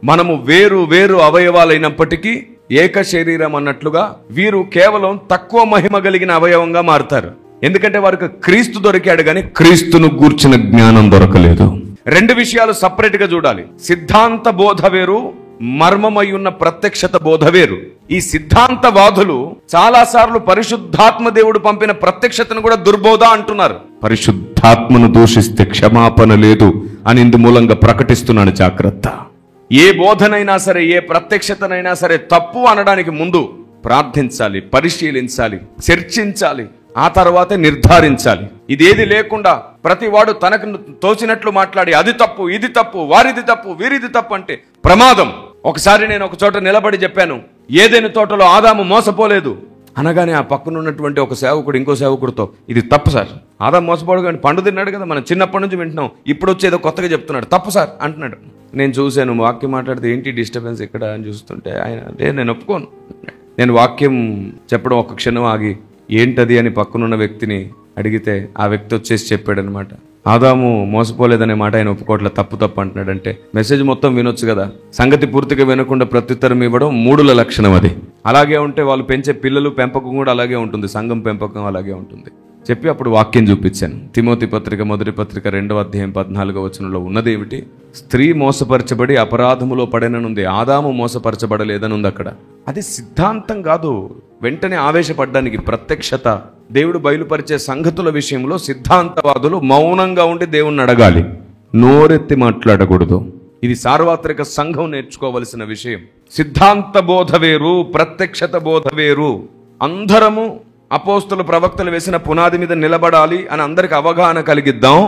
మనము వేరు వేరు అవయవాలైనప్పటికీ ఏక శరీరం అన్నట్లుగా వీరు కేవలం తక్కువ మహిమ కలిగిన అవయవంగా మారుతారు. ఎందుకంటే వారికి క్రీస్తు దొరికాడు కానీ క్రీస్తును గూర్చిన జ్ఞానం దొరకలేదు. రెండు విషయాలు సపరేట్ గా చూడాలి. సిద్ధాంత బోధ వేరు, మర్మమై ఉన్న ప్రత్యక్షత బోధ వేరు. ఈ సిద్ధాంతవాదులు చాలా సార్లు పరిశుద్ధాత్మ దేవుడు పంపిన ప్రత్యక్షతను కూడా దుర్బోధ అంటున్నారు. పరిశుద్ధాత్మను దూషిస్తే క్షమాపణ లేదు అని ఇందు మూలంగా ప్రకటిస్తున్నాను. జాగ్రత్త. ఏ బోధనైనా సరే, ఏ ప్రత్యక్షతనైనా సరే తప్పు అనడానికి ముందు ప్రార్థించాలి, పరిశీలించాలి, చర్చించాలి, ఆ తర్వాతే నిర్ధారించాలి. ఇదేది లేకుండా ప్రతి వాడు తనకు తోచినట్లు మాట్లాడి అది తప్పు, ఇది తప్పు, వారిది తప్పు, వీరిది తప్పు అంటే ప్రమాదం. ఒకసారి నేను ఒక చోట నిలబడి చెప్పాను, ఏదైనా తోటలో ఆదాము మోసపోలేదు అనగానే ఆ పక్కన ఉన్నటువంటి ఒక సేవకుడు ఇంకో సేవకుడితో, ఇది తప్పు సార్, ఆదాము మోసపోడు కానీ పండు తిన్నాడు కదా, మనం చిన్నప్పటి నుంచి వింటున్నాం, ఇప్పుడు వచ్చేదో కొత్తగా చెప్తున్నాడు, తప్పు సార్ అంటున్నాడు. నేను చూశాను, వాక్యం మాట్లాడితే ఏంటి డిస్టర్బెన్స్ ఇక్కడ అని చూస్తుంటే ఆయన, అంటే నేను ఒప్పుకోను. నేను వాక్యం చెప్పడం ఒక క్షణం ఆగి ఏంటది అని పక్కనున్న వ్యక్తిని అడిగితే ఆ వ్యక్తి వచ్చేసి చెప్పాడు అనమాట, ఆదాము మోసపోలేదనే మాట ఆయన ఒప్పుకోవట్లే, తప్పు తప్పు అంటున్నాడు. అంటే మెసేజ్ మొత్తం వినొచ్చు కదా, సంగతి పూర్తిగా వినకుండా ప్రత్యుత్తరం ఇవ్వడం మూడుల లక్షణం. అది అలాగే ఉంటే వాళ్ళు పెంచే పిల్లలు పెంపకం కూడా అలాగే ఉంటుంది, సంఘం పెంపకం అలాగే ఉంటుంది. చెప్పి అప్పుడు వాక్యం చూపించాను. తిమోతి పత్రిక 1వ పత్రిక 2వ అధ్యాయం 14వ వచనంలో ఉన్నదేమిటి? స్త్రీ మోసపరచబడి అపరాధములో పడననుంది, ఆదాము మోసపరచబడలేదని ఉంది అక్కడ. అది సిద్ధాంతం కాదు, వెంటనే ఆవేశపడ్డానికి ప్రత్యక్షత. దేవుడు బయలుపరిచే సంగతుల విషయంలో సిద్ధాంతవాదులు మౌనంగా ఉండి దేవుణ్ణి అడగాలి, నోరెత్తి మాట్లాడకూడదు. ఇది సార్వత్రిక సంఘం నేర్చుకోవలసిన విషయం. సిద్ధాంత బోధ వేరు, ప్రత్యక్షత బోధ వేరు. అందరము అపోస్తుల ప్రవక్తలు వేసిన పునాది మీద నిలబడాలి అని అందరికి అవగాహన కలిగిద్దాం.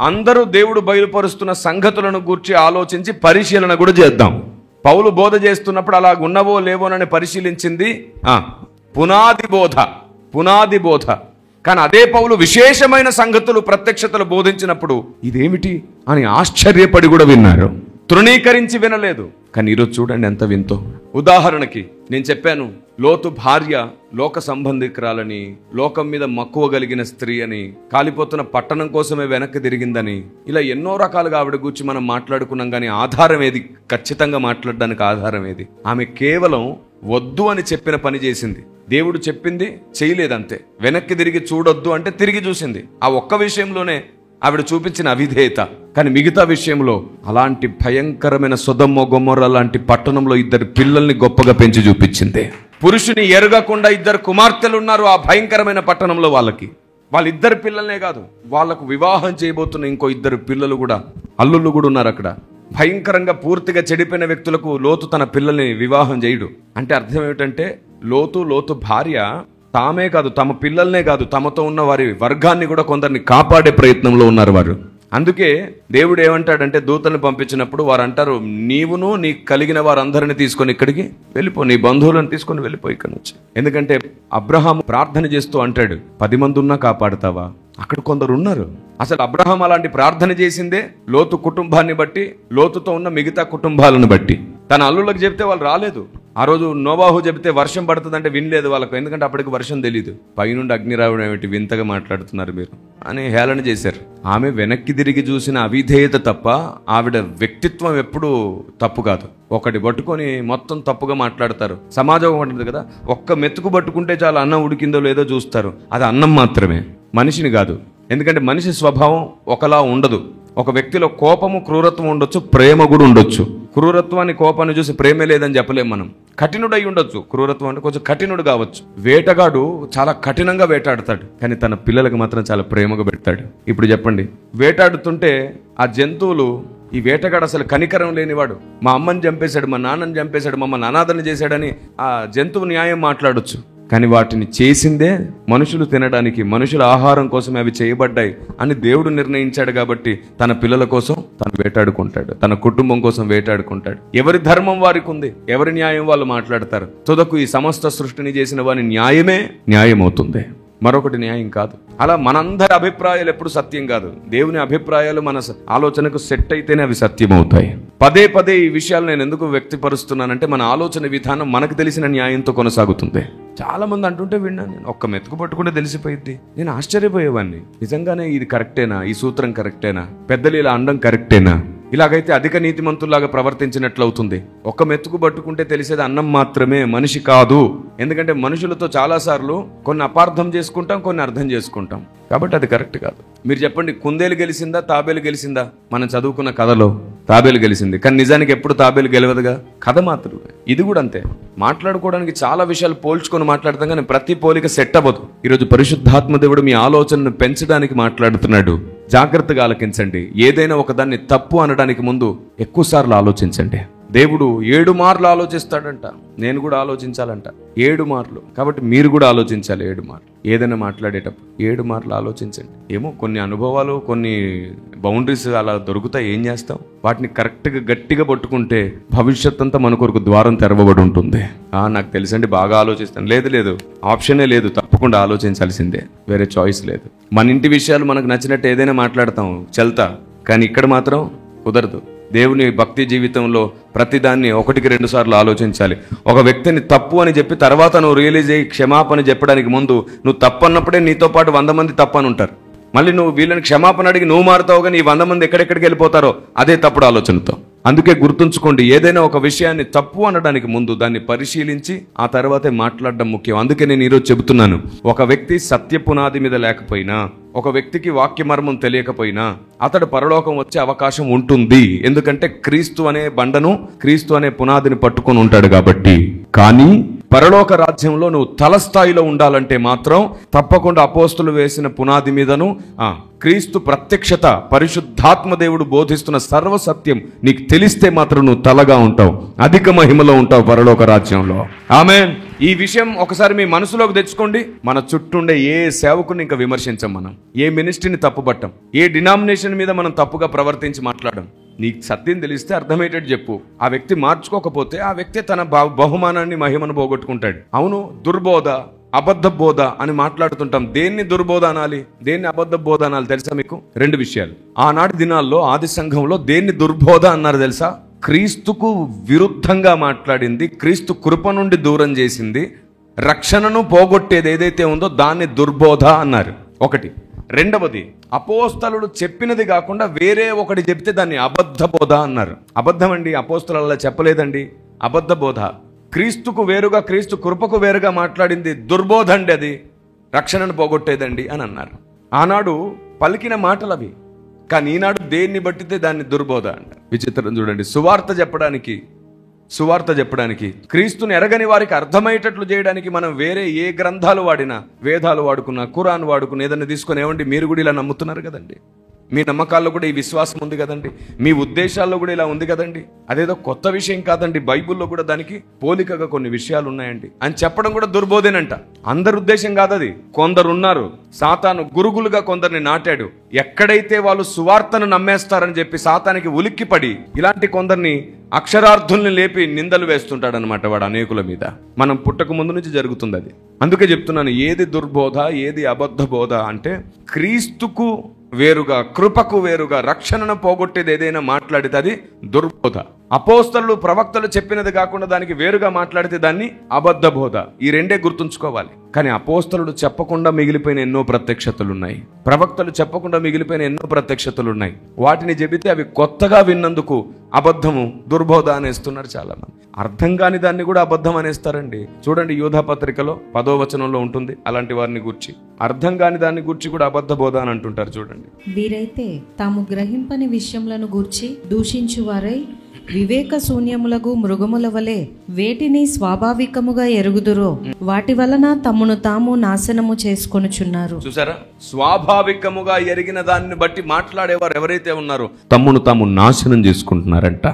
అందరూ దేవుడు బయలుపరుస్తున్న సంగతులను గూర్చి ఆలోచించి పరిశీలన కూడా చేద్దాం. పౌలు బోధ చేస్తున్నప్పుడు అలా ఉన్నవో లేవోనని పరిశీలించింది పునాది బోధ, పునాది బోధ. కానీ అదే పౌలు విశేషమైన సంగతులు ప్రత్యక్షతలు బోధించినప్పుడు ఇదేమిటి అని ఆశ్చర్యపడి కూడా విన్నారు, తృణీకరించి వినలేదు. కానీ ఈరోజు చూడండి ఎంత వింతో. ఉదాహరణకి నేను చెప్పాను, లోతు భార్య లోక సంబంధికురాలని, లోకం మీద మక్కువ కలిగిన స్త్రీ అని, కాలిపోతున్న పట్టణం కోసమే వెనక్కి తిరిగిందని, ఇలా ఎన్నో రకాలుగా ఆవిడ గురించి మనం మాట్లాడుకున్నాం. కానీ ఆధారం ఏది? ఖచ్చితంగా మాట్లాడడానికి ఆధారం ఏది? ఆమె కేవలం వద్దు అని చెప్పిన పని చేసింది, దేవుడు చెప్పింది చేయలేదంతే. వెనక్కి తిరిగి చూడొద్దు అంటే తిరిగి చూసింది. ఆ ఒక్క విషయంలోనే ఆవిడ చూపించిన అవిధేయత. కానీ మిగతా విషయంలో అలాంటి భయంకరమైన సొదొమ గొమొర్రా లాంటి పట్టణంలో 2 పిల్లల్ని గొప్పగా పెంచి చూపించింది. పురుషుని ఎరగకుండా 2 కుమార్తెలు ఉన్నారు ఆ భయంకరమైన పట్టణంలో. వాళ్ళిద్దరు పిల్లలనే కాదు, వాళ్లకు వివాహం చేయబోతున్న ఇంకో 2 పిల్లలు కూడా, అల్లుళ్ళు కూడా ఉన్నారు అక్కడ. భయంకరంగా పూర్తిగా చెడిపోయిన వ్యక్తులకు లోతు తన పిల్లల్ని వివాహం చేయడు. అంటే అర్థం ఏమిటంటే లోతు భార్య తామే కాదు, తమ పిల్లల్నే కాదు, తమతో ఉన్న వారి వర్గాన్ని కూడా కొందరిని కాపాడే ప్రయత్నంలో ఉన్నారు వారు. అందుకే దేవుడు ఏమంటాడంటే దూతలను పంపించినప్పుడు వారు అంటారు, నీవును నీ కలిగిన వారందరిని తీసుకొని ఇక్కడికి వెళ్ళిపో, నీ బంధువులను తీసుకొని వెళ్ళిపో ఇక్కడ నుంచి. ఎందుకంటే అబ్రహాము ప్రార్థన చేస్తూ అంటాడు, 10 మంది ఉన్నా కాపాడుతావా? అక్కడ కొందరు ఉన్నారు. అసలు అబ్రహాం అలాంటి ప్రార్థన చేసిందే లోతు కుటుంబాన్ని బట్టి, లోతుతో ఉన్న మిగతా కుటుంబాలను బట్టి. తన అల్లుళ్ళకి చెప్తే వాళ్ళు రాలేదు. ఆ రోజు నోవాహు చెబితే వర్షం పడుతుందంటే వినలేదు వాళ్ళకు, ఎందుకంటే అప్పటికి వర్షం తెలియదు. పైనుండి అగ్ని రావడం ఏమిటి, వింతగా మాట్లాడుతున్నారు మీరు అని హేళన చేశారు. ఆమె వెనక్కి తిరిగి చూసిన అవిధేయత తప్ప ఆవిడ వ్యక్తిత్వం ఎప్పుడూ తప్పు కాదు. ఒకటి పట్టుకొని మొత్తం తప్పుగా మాట్లాడతారు. సమాజం ఉంటుంది కదా, ఒక్క మెతుకు పట్టుకుంటే చాలా అన్నం ఉడికిందో లేదో చూస్తారు. అది అన్నం మాత్రమే, మనిషిని కాదు. ఎందుకంటే మనిషి స్వభావం ఒకలా ఉండదు. ఒక వ్యక్తిలో కోపము, క్రూరత్వం ఉండొచ్చు, ప్రేమ కూడా ఉండొచ్చు. క్రూరత్వాన్ని, కోపాన్ని చూసి ప్రేమే లేదని చెప్పలేం మనం. కఠినుడై ఉండొచ్చు, క్రూరత్వం అంటే కొంచెం కఠినుడు కావచ్చు. వేటగాడు చాలా కఠినంగా వేటాడతాడు, కానీ తన పిల్లలకు మాత్రం చాలా ప్రేమగా పెడతాడు. ఇప్పుడు చెప్పండి, వేటాడుతుంటే ఆ జంతువులు, ఈ వేటగాడు అసలు కనికరం లేనివాడు, మా అమ్మని చంపేశాడు, మా నాన్నని చంపేశాడు, మమ్మల్ని అనాథని చేశాడని ఆ జంతువు న్యాయం మాట్లాడొచ్చు. కానీ వాటిని చేసిందే మనుషులు తినడానికి, మనుషుల ఆహారం కోసమే అవి చేయబడ్డాయి అని దేవుడు నిర్ణయించాడు. కాబట్టి తన పిల్లల కోసం తను వేటాడుకుంటాడు, తన కుటుంబం కోసం వేటాడుకుంటాడు. ఎవరి ధర్మం వారికి ఉంది, ఎవరి న్యాయం వాళ్ళు మాట్లాడతారు. తుదకు ఈ సమస్త సృష్టిని చేసిన వాని న్యాయమే న్యాయం అవుతుంది, మరొకటి న్యాయం కాదు. అలా మనందరి అభిప్రాయాలు ఎప్పుడు సత్యం కాదు. దేవుని అభిప్రాయాలు మన ఆలోచనకు సెట్ అయితేనే అవి సత్యం అవుతాయి. పదే పదే ఈ విషయాలు నేను ఎందుకు వ్యక్తపరుస్తున్నానంటే మన ఆలోచన విధానం మనకు తెలిసిన న్యాయంతో కొనసాగుతుంది. చాలా మంది అంటుంటే విన్నాను నేను. ఒక్క మెతుకు పట్టుకుంటే తెలిసిపోయింది. నేను ఆశ్చర్యపోయేవాడిని, నిజంగానే ఇది కరెక్టేనా, ఈ సూత్రం కరెక్టేనా, పెద్దలు ఇలా అనడం కరెక్టేనా? ఇలాగైతే అధిక నీతిమంతుల్లాగా ప్రవర్తించినట్లు అవుతుంది. ఒక్క మెతుకు పట్టుకుంటే తెలిసేది అన్నం మాత్రమే, మనిషి కాదు. ఎందుకంటే మనుషులతో చాలాసార్లు కొన్ని అపార్థం చేసుకుంటాం, కొన్ని అర్థం చేసుకుంటాం. కాబట్టి అది కరెక్ట్ కాదు. మీరు చెప్పండి, కుందేలు గెలిచిందా, తాబేలు గెలిచిందా? మనం చదువుకున్న కథలో తాబేలు గెలిచింది, కానీ నిజానికి ఎప్పుడు తాబేలు గెలవదుగా, కథ మాత్రమే. ఇది కూడా అంతే. మాట్లాడుకోవడానికి చాలా విషయాలు పోల్చుకొని మాట్లాడతాం, కానీ ప్రతి పోలిక సెట్ అవ్వదు. ఈరోజు పరిశుద్ధాత్మ దేవుడు మీ ఆలోచనను పెంచడానికి మాట్లాడుతున్నాడు. జాగ్రత్తగా ఆలకించండి. ఏదైనా ఒకదాన్ని తప్పు అనడానికి ముందు ఎక్కువసార్లు ఆలోచించండి. దేవుడు 7 మార్లు ఆలోచిస్తాడంట. నేను కూడా ఆలోచించాలంట 7 మార్లు. కాబట్టి మీరు కూడా ఆలోచించాలి 7 మార్లు. ఏదైనా మాట్లాడేటప్పుడు 7 మార్లు ఆలోచించండి. ఏమో కొన్ని అనుభవాలు, కొన్ని బౌండరీస్ అలా దొరుకుతాయి, ఏం చేస్తాం? వాటిని కరెక్ట్గా గట్టిగా పట్టుకుంటే భవిష్యత్ అంతా మన కొరకు ద్వారం తెరవబడి ఉంటుంది. నాకు తెలుసండి, బాగా ఆలోచిస్తాను. లేదు, ఆప్షనే లేదు, తప్పకుండా ఆలోచించాల్సిందే, వేరే చాయిస్ లేదు. మన ఇంటి విషయాలు మనకు నచ్చినట్టు ఏదైనా మాట్లాడతాం, చెల్తా. కానీ ఇక్కడ మాత్రం కుదరదు. దేవుని భక్తి జీవితంలో ప్రతిదాన్ని 1-2 సార్లు ఆలోచించాలి. ఒక వ్యక్తిని తప్పు అని చెప్పి తర్వాత నువ్వు రియలైజ్ అయ్యి క్షమాపణ చెప్పడానికి ముందు, నువ్వు తప్పు అన్నప్పుడే నీతో పాటు 100 మంది తప్పు అని ఉంటారు. మళ్ళీ నువ్వు వీళ్ళని క్షమాపణ అడిగి నువ్వు మారుతావు, కానీ ఈ 100 మంది ఎక్కడెక్కడికి వెళ్ళిపోతారో అదే తప్పుడు ఆలోచనతో. అందుకే గుర్తుంచుకోండి, ఏదైనా ఒక విషయాన్ని తప్పు అనడానికి ముందు దాన్ని పరిశీలించి ఆ తర్వాతే మాట్లాడడం ముఖ్యం. అందుకే నేను ఈరోజు చెబుతున్నాను, ఒక వ్యక్తి సత్య పునాది మీద లేకపోయినా, ఒక వ్యక్తికి వాక్య మర్మం తెలియకపోయినా అతడు పరలోకం వచ్చే అవకాశం ఉంటుంది. ఎందుకంటే క్రీస్తు అనే బండను, క్రీస్తు అనే పునాదిని పట్టుకొని ఉంటాడు కాబట్టి. కానీ పరలోక రాజ్యంలో నువ్వు తలస్థాయిలో ఉండాలంటే మాత్రం తప్పకుండా అపోస్తులు వేసిన పునాది మీదను క్రీస్తు ప్రత్యక్షత, పరిశుద్ధాత్మ దేవుడు బోధిస్తున్న సర్వసత్యం నీకు తెలిస్తే మాత్రం నువ్వు తలగా ఉంటావు, అధిక మహిమలో ఉంటావు పరలోక రాజ్యంలో. ఆమేన్. ఈ విషయం ఒకసారి మీ మనసులోకి తెచ్చుకోండి. మన చుట్టూండే ఏ సేవకుని ఇంకా విమర్శించం, మనం ఏ మినిస్ట్రీని తప్పుపట్టం, ఏ డినామినేషన్ మీద మనం తప్పుగా ప్రవర్తించి మాట్లాడడం. నీకు సత్యం తెలిస్తే అర్థమయ్యేటట్టు చెప్పు. ఆ వ్యక్తి మార్చుకోకపోతే ఆ వ్యక్తి తన బహుమానాన్ని, మహిమను పోగొట్టుకుంటాడు. అవును, దుర్బోధ, అబద్ధ బోధ అని మాట్లాడుతుంటాం. దేన్ని దుర్బోధ అనాలి, దేన్ని అబద్ధ బోధ అనాలి తెలుసా మీకు? 2 విషయాలు. ఆనాటి దినాల్లో ఆది సంఘంలో దేన్ని దుర్బోధ అన్నారు తెలుసా? క్రీస్తుకు విరుద్ధంగా మాట్లాడింది, క్రీస్తు కృప నుండి దూరం చేసింది, రక్షణను పోగొట్టేది ఏదైతే ఉందో దాన్ని దుర్బోధ అన్నారు. ఒకటి. రెండవది, అపోస్తలుడు చెప్పినది కాకుండా వేరే ఒకటి చెప్తే దాన్ని అబద్ధ బోధ అన్నారు. అబద్ధం అండి, అపోస్తలు అలా చెప్పలేదండి, అబద్ధ బోధ. క్రీస్తుకు వేరుగా, క్రీస్తు కృపకు వేరుగా మాట్లాడింది దుర్బోధ అండి, అది రక్షణను పోగొట్టేదండి అని అన్నారు. ఆనాడు పలికిన మాటలు అవి. కానీ ఈనాడు దేన్ని బట్టితే దాన్ని దుర్బోధ అంట. విచిత్రం చూడండి. సువార్త చెప్పడానికి, క్రీస్తుని ఎరగని వారికి అర్థమయ్యేటట్లు చేయడానికి మనం వేరే ఏ గ్రంథాలు వాడినా, వేదాలు వాడుకున్నా, ఖురాన్ వాడుకున్నా, ఏదన్నా తీసుకొని, ఏమండి మీరు కూడా ఇలా నమ్ముతున్నారు కదండి, మీ నమ్మకాల్లో కూడా ఈ విశ్వాసం ఉంది కదండి, మీ ఉద్దేశాల్లో కూడా ఇలా ఉంది కదండి, అదేదో కొత్త విషయం కాదండి, బైబిల్లో కూడా దానికి పోలికగా కొన్ని విషయాలు ఉన్నాయండి అని చెప్పడం కూడా దుర్బోధేనంట. అందరి ఉద్దేశం కాదది. కొందరున్నారు, సాతాను గురుగులుగా కొందరిని నాటాడు. ఎక్కడైతే వాళ్ళు సువార్తను నమ్మేస్తారని చెప్పి సాతానికి ఉలిక్కిపడి ఇలాంటి కొందరిని అక్షరార్థుల్ని లేపి నిందలు వేస్తుంటాడనమాట వాడు అనేకుల మీద. మనం పుట్టక ముందు నుంచి జరుగుతుంది అది. అందుకే చెప్తున్నాను, ఏది దుర్బోధ, ఏది అబద్ధ బోధ అంటే, క్రీస్తుకు వేరుగా, కృపకు వేరుగా, రక్షణను పోగొట్టేది ఏదైనా మాట్లాడితే అది దుర్బోధ. అపోస్తలు, ప్రవక్తలు చెప్పినది కాకుండా దానికి వేరుగా మాట్లాడితే దాన్ని అబద్ధ బోధ. ఈ రెండే గుర్తుంచుకోవాలి. కానీ అపోస్తలుడు చెప్పకుండా మిగిలిపోయిన ఎన్నో ప్రత్యక్షతలు ఉన్నాయి, ప్రవక్తలు చెప్పకుండా మిగిలిపోయిన ఎన్నో ప్రత్యక్షతలు ఉన్నాయి. వాటిని చెబితే అవి కొత్తగా విన్నందుకు అబద్ధము, దుర్బోధ అనేస్తున్నారు చాలా మంది. అర్థం కాని దాన్ని కూడా అబద్ధం అనేస్తారండి. చూడండి, యూదా పత్రికలో 10వ వచనంలో ఉంటుంది అలాంటి వారిని గూర్చి. అర్థం కాని దాన్ని గూర్చి కూడా అబద్ధ బోధ అని అంటుంటారు. చూడండి, వీరైతే తాము గ్రహింపని విషయములను గూర్చి దూషించువారై వివేక శూన్యములకు మృగముల వలె వేటిని స్వాభావికముగా ఎరుగుదురో వాటి వలన తమ్మును తాము నాశనము చేసుకొనుచున్నారు. చూసారా, స్వాభావికముగా ఎరిగిన దాన్ని బట్టి మాట్లాడేవారు ఎవరైతే ఉన్నారో తమ్మును తాము నాశనం చేసుకుంటున్నారంట.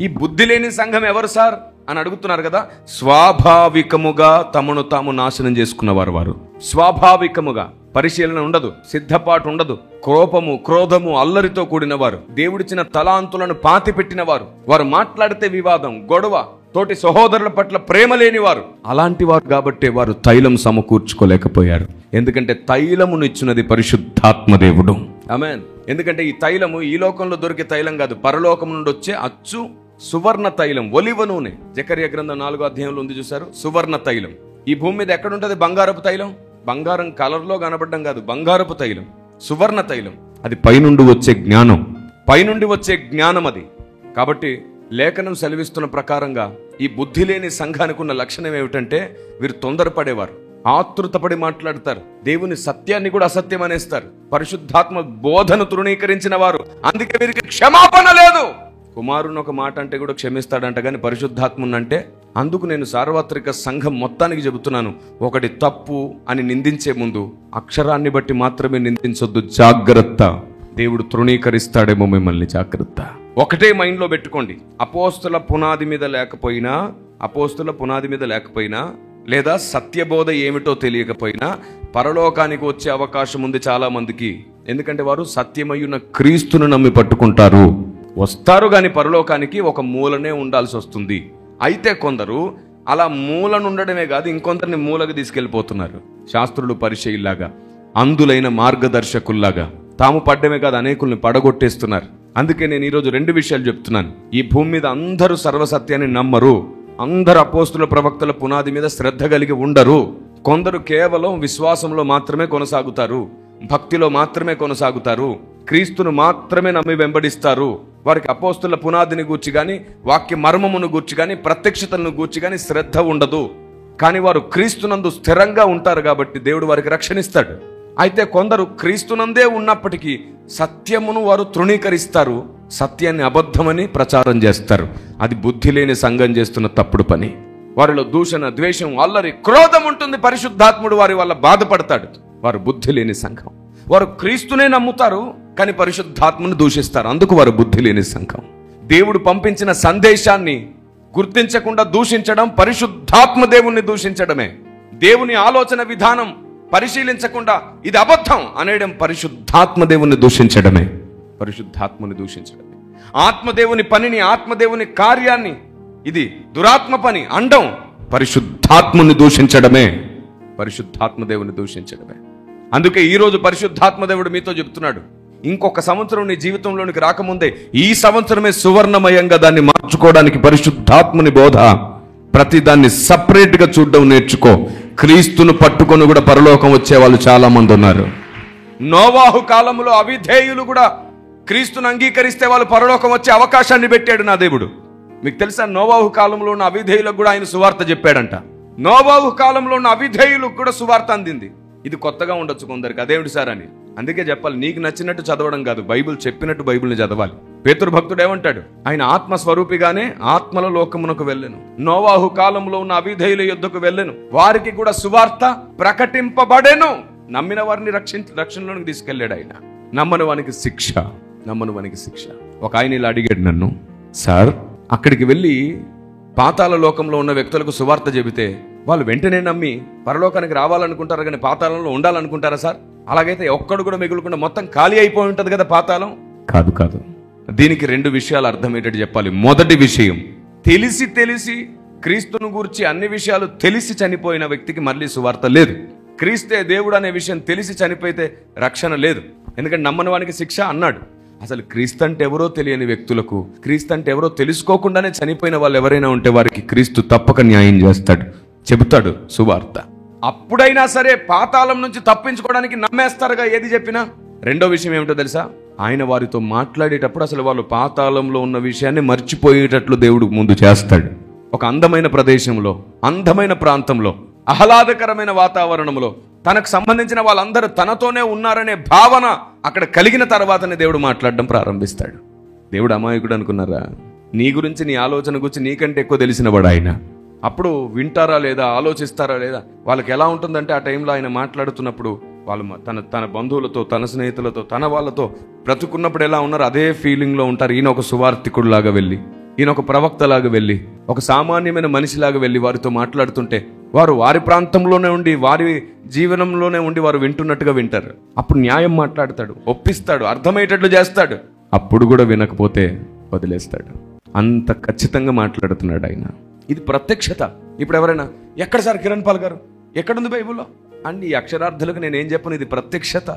ఈ బుద్ధి లేని సంఘం ఎవరు సార్ అని అడుగుతున్నారు కదా. స్వాభావికముగా తమను తాము నాశనం చేసుకున్నవారు వారు. స్వాభావికముగా పరిశీలన ఉండదు, సిద్ధపాటు ఉండదు, కోపము, క్రోధము, అల్లరితో కూడిన వారు, దేవుడిచ్చిన తలాంతులను పాతి పెట్టిన వారు, వారు మాట్లాడితే వివాదం, గొడవ, తోటి సహోదరుల పట్ల ప్రేమ లేని వారు. అలాంటి వారు కాబట్టే వారు తైలం సమకూర్చుకోలేకపోయారు. ఎందుకంటే తైలమును ఇచ్చినది పరిశుద్ధాత్మ దేవుడు. ఆమేన్. ఎందుకంటే ఈ తైలము ఈ లోకంలో దొరికే తైలం కాదు, పరలోకం నుండి వచ్చే అచ్చు సువర్ణ తైలం, ఒలివ నూనె. జకర్యా గ్రంథం 4వ అధ్యాయంలో ఉంది చూసారు, సువర్ణ తైలం. ఈ భూమి మీద ఎక్కడుంటది బంగారపు తైలం? బంగారం కలర్లో కనబడడం కాదు, బంగారపు తైలం, సువర్ణ తైలం. అది పైనుండి వచ్చే జ్ఞానం, పైనుండి వచ్చే జ్ఞానం అది. కాబట్టి లేఖనం సెలవిస్తున్న ప్రకారంగా ఈ బుద్ధి లేని సంఘానికి ఉన్న లక్షణం ఏమిటంటే, వీరు తొందరపడేవారు, ఆతృతపడి మాట్లాడతారు, దేవుని సత్యాన్ని కూడా అసత్యం అనేస్తారు, పరిశుద్ధాత్మ బోధను తృణీకరించిన వారు. అందుకే వీరికి క్షమాపణ లేదు. కుమారుని ఒక మాట అంటే కూడా క్షమిస్తాడంట, కానీ పరిశుద్ధాత్మునంటే. అందుకు నేను సార్వత్రిక సంఘం మొత్తానికి చెబుతున్నాను, ఒకటి తప్పు అని నిందించే ముందు అక్షరాన్ని బట్టి మాత్రమే నిందించొద్దు, జాగ్రత్త. దేవుడు తృణీకరిస్తాడేమో మిమ్మల్ని, జాగ్రత్త. ఒకటే మైండ్లో పెట్టుకోండి, అపోస్తుల పునాది మీద లేకపోయినా లేదా సత్యబోధ ఏమిటో తెలియకపోయినా పరలోకానికి వచ్చే అవకాశం ఉంది చాలా మందికి. ఎందుకంటే వారు సత్యమయ్యున్న క్రీస్తును నమ్మి పట్టుకుంటారు, వస్తారు. గాని పరలోకానికి ఒక మూలనే ఉండాల్సి వస్తుంది. అయితే కొందరు అలా మూలను ఉండడమే కాదు, ఇంకొందరిని మూలకు తీసుకెళ్లిపోతున్నారు. శాస్త్రులు పరిచయుల్లాగా, అందులైన మార్గదర్శకుల్లాగా తాము పడ్డమే కాదు, అనేకుల్ని పడగొట్టేస్తున్నారు. అందుకే నేను ఈరోజు 2 విషయాలు చెప్తున్నాను. ఈ భూమి మీద అందరూ సర్వసత్యాన్ని నమ్మరు, అందరు అపోస్తుల ప్రవక్తల పునాది మీద శ్రద్ధ కలిగి ఉండరు. కొందరు కేవలం విశ్వాసంలో మాత్రమే కొనసాగుతారు, భక్తిలో మాత్రమే కొనసాగుతారు, క్రీస్తును మాత్రమే నమ్మి వెంబడిస్తారు. వారికి అపోస్తుల పునాదిని గూర్చి గాని, వాక్య మర్మమును గూర్చి గాని, ప్రత్యక్షతలను గూర్చి గాని శ్రద్ధ ఉండదు. కానీ వారు క్రీస్తునందు స్థిరంగా ఉంటారు కాబట్టి దేవుడు వారికి రక్షణిస్తాడు. అయితే కొందరు క్రీస్తునందే ఉన్నప్పటికీ సత్యమును వారు తృణీకరిస్తారు, సత్యాన్ని అబద్ధమని ప్రచారం చేస్తారు. అది బుద్ధి లేని సంఘం చేస్తున్న తప్పుడు పని. వారిలో దూషణ, ద్వేషం, అల్లరి, క్రోధం ఉంటుంది. పరిశుద్ధాత్ముడు వారి వల్ల బాధపడతాడు. వారు బుద్ధి లేని సంఘం. వారు క్రీస్తునే నమ్ముతారు కానీ పరిశుద్ధాత్మను దూషిస్తారు, అందుకు వారు బుద్ధి లేని సంఘం. దేవుడు పంపించిన సందేశాన్ని గుర్తించకుండా దూషించడం పరిశుద్ధాత్మ దేవుణ్ణి దూషించడమే. దేవుని ఆలోచన విధానం పరిశీలించకుండా ఇది అబద్ధం అనేయడం పరిశుద్ధాత్మ దేవుణ్ణి దూషించడమే, పరిశుద్ధాత్మని దూషించడమే. ఆత్మదేవుని పనిని, ఆత్మదేవుని కార్యాన్ని ఇది దురాత్మ పని అండం పరిశుద్ధాత్మని దూషించడమే, పరిశుద్ధాత్మ దేవుని దూషించడమే. అందుకే ఈరోజు పరిశుద్ధాత్మ దేవుడు మీతో చెప్తున్నాడు, ఇంకొక సంవత్సరం నీ జీవితంలోనికి రాకముందే ఈ సంవత్సరమే సువర్ణమయంగా దాన్ని మార్చుకోవడానికి పరిశుద్ధాత్మని బోధ, ప్రతి దాన్ని సపరేట్గా చూడడం నేర్చుకో. క్రీస్తును పట్టుకొని కూడా పరలోకం వచ్చే వాళ్ళు చాలా మంది ఉన్నారు. నోవాహు కాలంలో అవిధేయులు కూడా క్రీస్తును అంగీకరిస్తే వాళ్ళు పరలోకం వచ్చే అవకాశాన్ని పెట్టాడు నా దేవుడు. మీకు తెలుసా, నోవాహు కాలంలో ఉన్న అవిధేయులకు కూడా ఆయన సువార్త చెప్పాడంట. నోవాహు కాలంలో ఉన్న అవిధేయులకు కూడా సువార్త అందింది. ఇది కొత్తగా ఉండొచ్చు కొందరికి, అదేమిటి సార్ అని. అందుకే చెప్పాలి, నీకు నచ్చినట్టు చదవడం కాదు, బైబిల్ చెప్పినట్టు బైబిల్ని చదవాలి. పేతురు భక్తుడు ఏమంటాడు, ఆయన ఆత్మస్వరూపిగానే ఆత్మల లోకమునకు వెళ్ళెను, నోవాహు కాలంలో ఉన్న అవిధేయుల యుద్ధకు వెళ్ళెను, వారికి కూడా సువార్త ప్రకటింపబడెను. నమ్మిన వారిని రక్షణలోనికి తీసుకెళ్ళాడు ఆయన. నమ్మని వానికి శిక్ష. ఒక ఆయన ఇలా అడిగాడు నన్ను, సార్ అక్కడికి వెళ్ళి పాతాళ లోకంలో ఉన్న వ్యక్తులకు సువార్త చెబితే వాళ్ళు వెంటనే నమ్మి పరలోకానికి రావాలనుకుంటారు కానీ పాతాళంలో ఉండాలనుకుంటారా సార్? అలాగైతే ఒక్కడు కూడా మిగులుకుండా మొత్తం ఖాళీ అయిపోయి ఉంటుంది కదా పాతాళం. కాదు, దీనికి 2 విషయాలు అర్థమయ్యేటట్టు చెప్పాలి. మొదటి విషయం, తెలిసి క్రీస్తును గూర్చి అన్ని విషయాలు తెలిసి చనిపోయిన వ్యక్తికి మళ్ళీ సువార్త లేదు. క్రీస్తే దేవుడు అనే విషయం తెలిసి చనిపోతే రక్షణ లేదు. ఎందుకంటే నమ్మని వానికి శిక్ష అన్నాడు. అసలు క్రీస్తు అంటే ఎవరో తెలియని వ్యక్తులకు, క్రీస్తు అంటే ఎవరో తెలుసుకోకుండానే చనిపోయిన వాళ్ళు ఎవరైనా ఉంటే వారికి క్రీస్తు తప్పక న్యాయం చేస్తాడు, చెబుతాడు సువార్త. అప్పుడైనా సరే పాతాళం నుంచి తప్పించుకోవడానికి నమ్మేస్తారుగా ఏది చెప్పినా. రెండో విషయం ఏమిటో తెలుసా, ఆయన వారితో మాట్లాడేటప్పుడు అసలు వాళ్ళు పాతాళంలో ఉన్న విషయాన్ని మర్చిపోయేటట్లు దేవుడు ముందు చేస్తాడు. ఒక అందమైన ప్రదేశంలో, అందమైన ప్రాంతంలో, ఆహ్లాదకరమైన వాతావరణంలో తనకు సంబంధించిన వాళ్ళందరూ తనతోనే ఉన్నారనే భావన అక్కడ కలిగిన తర్వాతనే దేవుడు మాట్లాడడం ప్రారంభిస్తాడు. దేవుడు అమాయకుడు అనుకున్నారా? నీ గురించి, నీ ఆలోచన గురించి నీకంటే ఎక్కువ తెలిసినవాడు ఆయన. అప్పుడు వింటారా లేదా, ఆలోచిస్తారా లేదా? వాళ్ళకి ఎలా ఉంటుందంటే ఆ టైంలో ఆయన మాట్లాడుతున్నప్పుడు వాళ్ళు తన బంధువులతో, తన స్నేహితులతో, తన వాళ్ళతో బ్రతుకున్నప్పుడు ఎలా ఉన్నారు అదే ఫీలింగ్లో ఉంటారు. ఈయన ఒక సువార్థికుడిలాగా వెళ్ళి, ఈయన ఒక ప్రవక్తలాగా వెళ్ళి, ఒక సామాన్యమైన మనిషిలాగా వెళ్ళి వారితో మాట్లాడుతుంటే వారు వారి ప్రాంతంలోనే ఉండి, వారి జీవనంలోనే ఉండి వారు వింటున్నట్టుగా వింటారు. అప్పుడు న్యాయం మాట్లాడతాడు, ఒప్పిస్తాడు, అర్థమయ్యేటట్లు చేస్తాడు. అప్పుడు కూడా వినకపోతే వదిలేస్తాడు. అంత ఖచ్చితంగా మాట్లాడుతున్నాడు ఆయన. ఇది ప్రత్యక్షత. ఇప్పుడు ఎవరైనా, ఎక్కడ సార్ కిరణ్ పాల్ గారు, ఎక్కడుంది బైబుల్లో అండి? ఈ అక్షరార్థులకు నేనేం చెప్పను, ఇది ప్రత్యక్షత.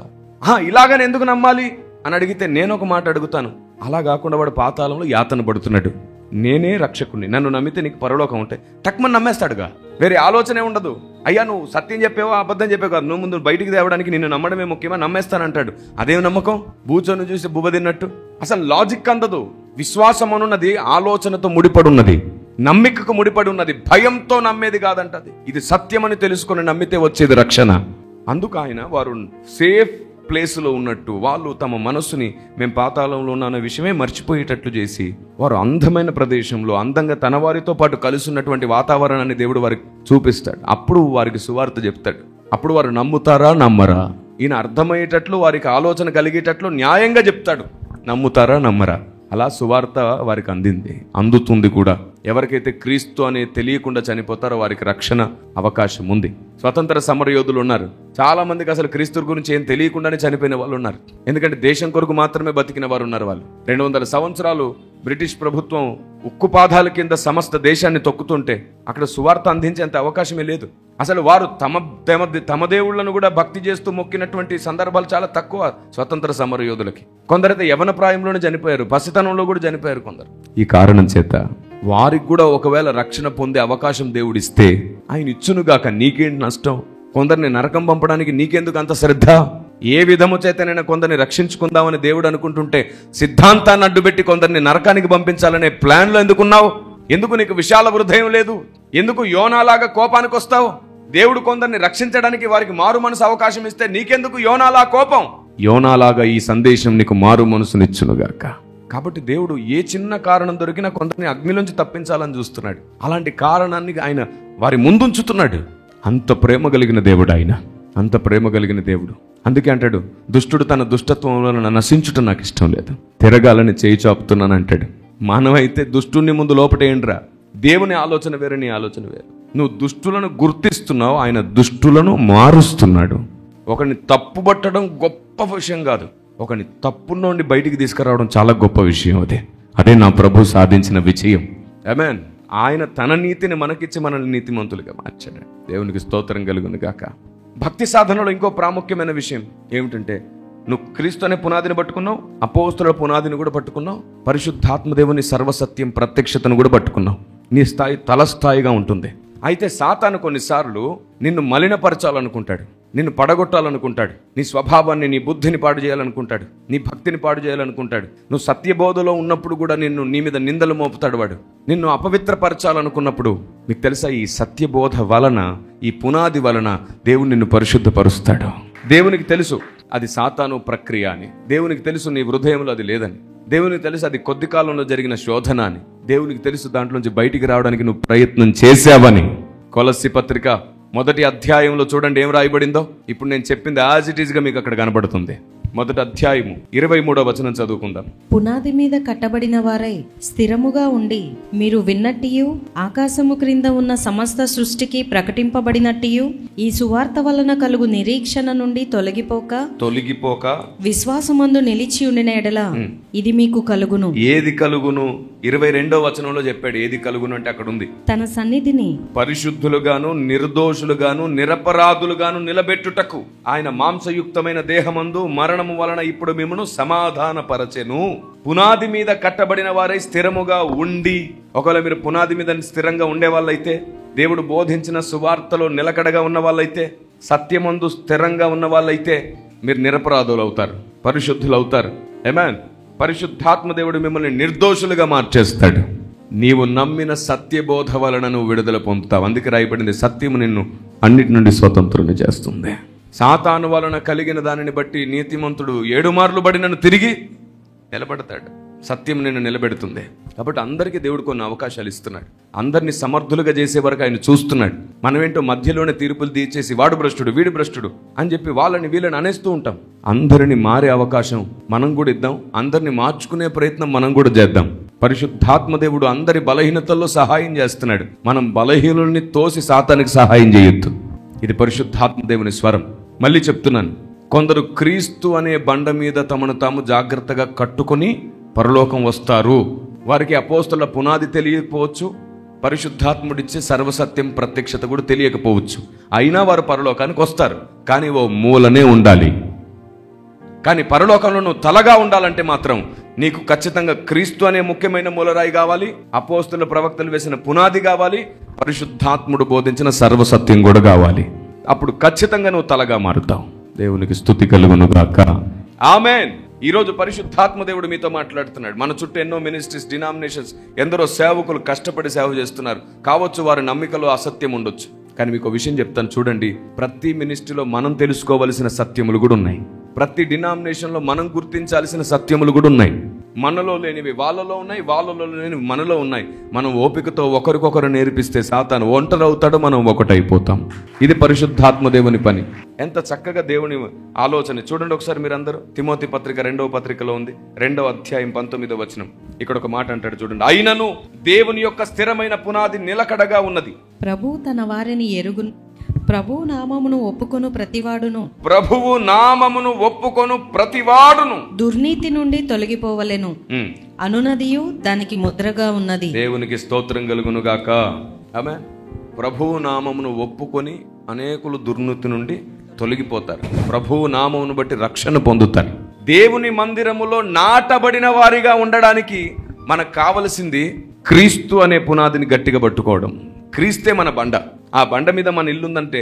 ఇలాగని ఎందుకు నమ్మాలి అని అడిగితే నేను ఒక మాట అడుగుతాను, అలా కాకుండా వాడు పాతాళంలో యాతన పడుతున్నాడు, నేనే రక్షకుణ్ణి, నన్ను నమ్మితే నీకు పరలోకం ఉంటే టక్మని నమ్మేస్తాడుగా. వేరే ఆలోచనే ఉండదు. అయ్యా నువ్వు సత్యం చెప్పావో అబద్ధం చెప్పావు కాదు, నువ్వు ముందు బయటికి తేవడానికి నిన్ను నమ్మడమే ముఖ్యమా, నమ్మేస్తానంటాడు. అదేం నమ్మకం? బూచోను చూసి బువ్వ తిన్నట్టు. అసలు లాజిక్ అందదు. విశ్వాసం అనున్నది ఆలోచనతో ముడిపడి ఉన్నది, నమ్మికకు ముడిపడి ఉన్నది, భయంతో నమ్మేది కాదంటది. ఇది సత్యమని తెలుసుకొని నమ్మితే వచ్చేది రక్షణ. అందుకు ఆయన వారు సేఫ్ ప్లేస్లో ఉన్నట్టు వాళ్ళు తమ మనస్సుని మేము పాతాళంలో ఉన్న విషయమే మర్చిపోయేటట్లు చేసి వారు అందమైన ప్రదేశంలో అందంగా తన వారితో పాటు కలిసి ఉన్నటువంటి వాతావరణాన్ని దేవుడు వారికి చూపిస్తాడు. అప్పుడు వారికి సువార్త చెప్తాడు. అప్పుడు వారు నమ్ముతారా నమ్మరా, ఈయన అర్థమయ్యేటట్లు వారికి ఆలోచన కలిగేటట్లు న్యాయంగా చెప్తాడు. నమ్ముతారా నమ్మరా? అలా సువార్త వారికి అందుతుంది కూడా. ఎవరికైతే క్రీస్తు అనే తెలియకుండా చనిపోతారో వారికి రక్షణ అవకాశం ఉంది. స్వతంత్ర సమరయోధులు ఉన్నారు. చాలా మందికి అసలు క్రీస్తు గురించి ఏం తెలియకుండానే చనిపోయిన వాళ్ళు ఉన్నారు. ఎందుకంటే దేశం కొరకు మాత్రమే బతికిన వారు ఉన్నారు. వాళ్ళు 200 సంవత్సరాలు బ్రిటిష్ ప్రభుత్వం ఉక్కుపాదాల కింద సమస్త దేశాన్ని తొక్కుతుంటే అక్కడ సువార్త అందించేంత అవకాశమే లేదు. అసలు వారు తమ దేవుళ్లను కూడా భక్తి చేస్తూ మొక్కినటువంటి సందర్భాలు చాలా తక్కువ స్వతంత్ర సమరయోధులకి. కొందరైతే యవన ప్రాయంలోనే చనిపోయారు, పసితనంలో కూడా చనిపోయారు కొందరు. ఈ కారణం చేత వారికి కూడా ఒకవేళ రక్షణ పొందే అవకాశం దేవుడిస్తే ఆయన ఇచ్చునుగాక, నీకేంటి నష్టం? కొందరిని నరకం పంపడానికి నీకెందుకు అంత శ్రద్ధ? ఏ విధము చేతనైనా కొందరిని రక్షించుకుందామని దేవుడు అనుకుంటుంటే సిద్ధాంతాన్ని అడ్డుపెట్టి కొందరిని నరకానికి పంపించాలనే ప్లాన్లో ఎందుకున్నావు? ఎందుకు నీకు విశాల హృదయం లేదు? ఎందుకు యోనాలాగా కోపానికి వస్తావు? దేవుడు కొందరిని రక్షించడానికి వారికి మారు మనసు అవకాశం ఇస్తే నీకెందుకు యోనాలా కోపం? యోనాలాగా ఈ సందేశం నీకు మారు మనసునిచ్చునుగాక. కాబట్టి దేవుడు ఏ చిన్న కారణం దొరికినా కొందరిని అగ్నిలోంచి తప్పించాలని చూస్తున్నాడు. అలాంటి కారణాన్ని ఆయన వారి ముందుంచుతున్నాడు. అంత ప్రేమ కలిగిన దేవుడు ఆయన, అంత ప్రేమ కలిగిన దేవుడు. అందుకే అంటాడు, దుష్టుడు తన దుష్టత్వంలో నశించుట నాకు ఇష్టం లేదు, తిరగాలని చేయి చాపుతున్నాను అంటాడు. మానవైతే దుష్టుని ముందు లోపటేంట్రా? దేవుని ఆలోచన వేరే, నీ ఆలోచన వేరు. నువ్వు దుష్టులను గుర్తిస్తున్నావు, ఆయన దుష్టులను మారుస్తున్నాడు. ఒకరిని తప్పుబట్టడం గొప్ప విషయం కాదు, ఒకరిని తప్పు నుండి బయటికి తీసుకురావడం చాలా గొప్ప విషయం. అదే నా ప్రభు సాధించిన విజయం. ఆమేన్. ఆయన తన నీతిని మనకిచ్చి మనల్ని నీతిమంతులుగా మార్చాడు. దేవునికి స్తోత్రం కలుగును గాక. భక్తి సాధనలో ఇంకో ప్రాముఖ్యమైన విషయం ఏమిటంటే, నువ్వు క్రీస్తు అనే పునాదిని పట్టుకున్నావు, అపోస్తుల పునాదిని కూడా పట్టుకున్నావు, పరిశుద్ధాత్మదేవుని సర్వసత్యం ప్రత్యక్షతను కూడా పట్టుకున్నావు. నీ స్థాయి తలస్థాయిగా ఉంటుంది. అయితే సాతాను కొన్నిసార్లు నిన్ను మలినపరచాలనుకుంటాడు, నిన్ను పడగొట్టాలనుకుంటాడు, నీ స్వభావాన్ని, నీ బుద్ధిని పాడు చేయాలనుకుంటాడు, నీ భక్తిని పాడు చేయాలనుకుంటాడు. నువ్వు సత్యబోధలో ఉన్నప్పుడు కూడా నీ మీద నిందలు మోపుతాడు వాడు. నిన్ను అపవిత్రపరచాలనుకున్నప్పుడు మీకు తెలుసా, ఈ సత్యబోధ వలన, ఈ పునాది వలన దేవుడు నిన్ను పరిశుద్ధపరుస్తాడు. దేవునికి తెలుసు అది సాతాను ప్రక్రియ అని, దేవునికి తెలుసు నీ హృదయంలో అది లేదని, దేవునికి తెలుసు అది కొద్ది కాలంలో జరిగిన శోధన అని, దేవునికి తెలుసు దాంట్లోంచి బయటికి రావడానికి నువ్వు ప్రయత్నం చేశావని. కొలస్సీ పత్రిక 1వ అధ్యాయంలో చూడండి ఏం రాయబడిందో. ఇప్పుడు నేను చెప్పింది యాజ్ ఇట్ ఈస్ గా మీకు అక్కడ కనబడుతుంది. 1వ అధ్యాయము 23వ వచనం చదువుకుందాం. పునాది మీద కట్టబడిన వారై స్థిరముగా ఉండి, మీరు విన్నట్టియు ఆకాశము క్రింద ఉన్న సమస్త సృష్టికి ప్రకటింపబడినట్టియు ఈ సువార్త వలన కలుగు నిరీక్షణ నుండి తొలగిపోక విశ్వాసమందు నిలిచి ఉండిన ఎడల ఇది మీకు కలుగును. ఏది కలుగును? 22వ వచనంలో చెప్పాడు ఏది కలుగును అంటే అక్కడ ఉంది, తన సన్నిధిని పరిశుద్ధులుగాను నిర్దోషులుగాను నిరపరాధులుగాను నిలబెట్టుటకు ఆయన మాంసయుక్తమైన దేహమందు మరణము వలన ఇప్పుడు మిమ్మును సమాధానపరచెను. పునాది మీద కట్టబడిన వారై స్థిరముగా ఉండి, ఒకవేళ మీరు పునాది మీద స్థిరంగా ఉండే వాళ్ళైతే, దేవుడు బోధించిన సువార్తలో నిలకడగా ఉన్న వాళ్ళైతే, సత్యమందు స్థిరంగా ఉన్న వాళ్ళైతే మీరు నిరపరాధులు అవుతారు, పరిశుద్ధులు అవుతారు. ఆమేన్. పరిశుద్ధాత్మ దేవుడు మిమ్మల్ని నిర్దోషులుగా మార్చేస్తాడు. నీవు నమ్మిన సత్యబోధ వలన నువ్వు విడుదల పొందుతావు. అందుకే రాయబడింది, సత్యము నిన్ను అన్నిటి నుండి స్వతంత్రుని చేస్తుంది. సాతాను వలన కలిగిన దానిని బట్టి నీతిమంతుడు 7 మార్లు పడినను తిరిగి నిలబడతాడు. సత్యం నిన్ను నిలబెడుతుంది. కాబట్టి అందరికీ దేవుడు కొన్ని అవకాశాలు ఇస్తున్నాడు. అందరినీ సమర్థులుగా చేసే వరకు ఆయన చూస్తున్నాడు. మనమేంటో మధ్యలోనే తీర్పులు తీర్చేసి వాడు భ్రష్టుడు వీడు భ్రష్టుడు అని చెప్పి వాళ్ళని వీళ్ళని అనేస్తూ ఉంటాం. అందరిని మారే అవకాశం మనం కూడా ఇద్దాం. అందరిని మార్చుకునే ప్రయత్నం మనం కూడా చేద్దాం. పరిశుద్ధాత్మదేవుడు అందరి బలహీనతల్లో సహాయం చేస్తున్నాడు. మనం బలహీనుల్ని తోసి సాతానికి సహాయం చేయొద్దు. ఇది పరిశుద్ధాత్మదేవుని స్వరం. మళ్ళీ చెప్తున్నాను, కొందరు క్రీస్తు అనే బండ మీద తమను తాము జాగ్రత్తగా కట్టుకొని పరలోకం వస్తారు. వారికి అపోస్తల పునాది తెలియకపోవచ్చు, పరిశుద్ధాత్ముడిచ్చే సర్వసత్యం ప్రత్యక్షత కూడా తెలియకపోవచ్చు. అయినా వారు పరలోకానికి వస్తారు. కానీ ఓ మూలనే ఉండాలి. కానీ పరలోకంలో నువ్వు తలగా ఉండాలంటే మాత్రం నీకు ఖచ్చితంగా క్రీస్తు అనే ముఖ్యమైన మూలరాయి కావాలి, అపోస్తల ప్రవక్తలు వేసిన పునాది కావాలి, పరిశుద్ధాత్ముడు బోధించిన సర్వసత్యం కూడా కావాలి. అప్పుడు ఖచ్చితంగా నువ్వు తలగా మారుతావు. దేవునికి స్తుతి కలుగును గాక. ఆమేన్. ఈరోజు పరిశుద్ధాత్మ దేవుడు మీతో మాట్లాడుతున్నాడు. మన చుట్టూ ఎన్నో మినిస్ట్రీస్, డినామినేషన్స్, ఎందరో సేవకులు కష్టపడి సేవ చేస్తున్నారు. కావచ్చు వారి నమ్మికలో అసత్యం ఉండొచ్చు. కానీ మీకు విషయం చెప్తాను చూడండి, ప్రతి మినిస్ట్రీలో మనం తెలుసుకోవలసిన సత్యములు కూడా ఉన్నాయి. ప్రతి డినామినేషన్లో మనం గుర్తించాల్సిన సత్యములు కూడా ఉన్నాయి. మనలో లేనివి వాళ్ళలో ఉన్నాయి, వాళ్ళలో లేనివి మనలో ఉన్నాయి. మనం ఓపికతో ఒకరికొకరు నేర్పిస్తే సాతాను ఒంటరి అవుతాడు, మనం ఒకటైపోతాం. ఇది పరిశుద్ధాత్మ దేవుని పని. ఎంత చక్కగా దేవుని ఆలోచన చూడండి. ఒకసారి మీరందరూ తిమోతి పత్రిక 2వ పత్రికలో ఉంది, 2వ అధ్యాయం 19వ వచనం. ఇక్కడ ఒక మాట అంటాడు చూడండి, అయినను దేవుని యొక్క స్థిరమైన పునాది నిలకడగా ఉన్నది. ప్రభు తన వారిని ఎరుగును, ప్రభువు నామమును ఒప్పుకొను ప్రతివాడును, ప్రభువు నామమును ఒప్పుకొను ప్రతివాడును దుర్నీతి నుండి తొలగిపోవలెను అనునదియు దానికి ముద్రగా ఉన్నది. దేవునికి స్తోత్రం కలుగును గాక. ఆమేన్. ప్రభువు నామమును ఒప్పుకొని అనేకులు దుర్నీతి నుండి తొలగిపోతారు. ప్రభువు నామమును బట్టి రక్షణ పొందుతారు. దేవుని మందిరములో నాటబడిన వారిగా ఉండడానికి మనకు కావలసింది క్రీస్తు అనే పునాదిని గట్టిగా పట్టుకోవడం. క్రీస్తే మన బండ. ఆ బండ మీద మన ఇల్లుందంటే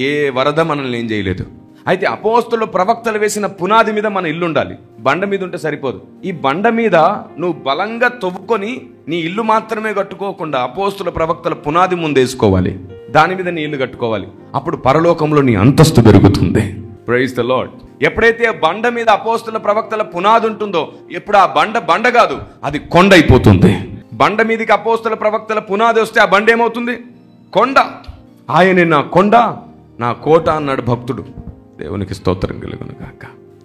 ఏ వరద మనల్ని ఏం చేయలేదు. అయితే అపోస్తలులు ప్రవక్తలు వేసిన పునాది మీద మన ఇల్లు ఉండాలి. బండ మీద ఉంటే సరిపోదు. ఈ బండ మీద నువ్వు బలంగా తవ్వుకొని నీ ఇల్లు మాత్రమే కట్టుకోకుండా అపోస్తలుల ప్రవక్తల పునాది ముందేసుకోవాలి. దాని మీద నీ ఇల్లు కట్టుకోవాలి. అప్పుడు పరలోకంలో నీ అంతస్తు పెరుగుతుంది. Praise the Lord. ఎప్పుడైతే బండ మీద అపోస్తలుల ప్రవక్తల పునాది ఉంటుందో, ఎప్పుడు ఆ బండ కాదు, అది కొండ అయిపోతుంది. బండ మీదకి అపోస్తలుల ప్రవక్తల పునాది వస్తే ఆ బండ ఏమవుతుంది? కొండ. ఆయనే నా కొండ, నా కోట అన్నాడు భక్తుడు. దేవునికి స్తోత్రం కలుగును గాక.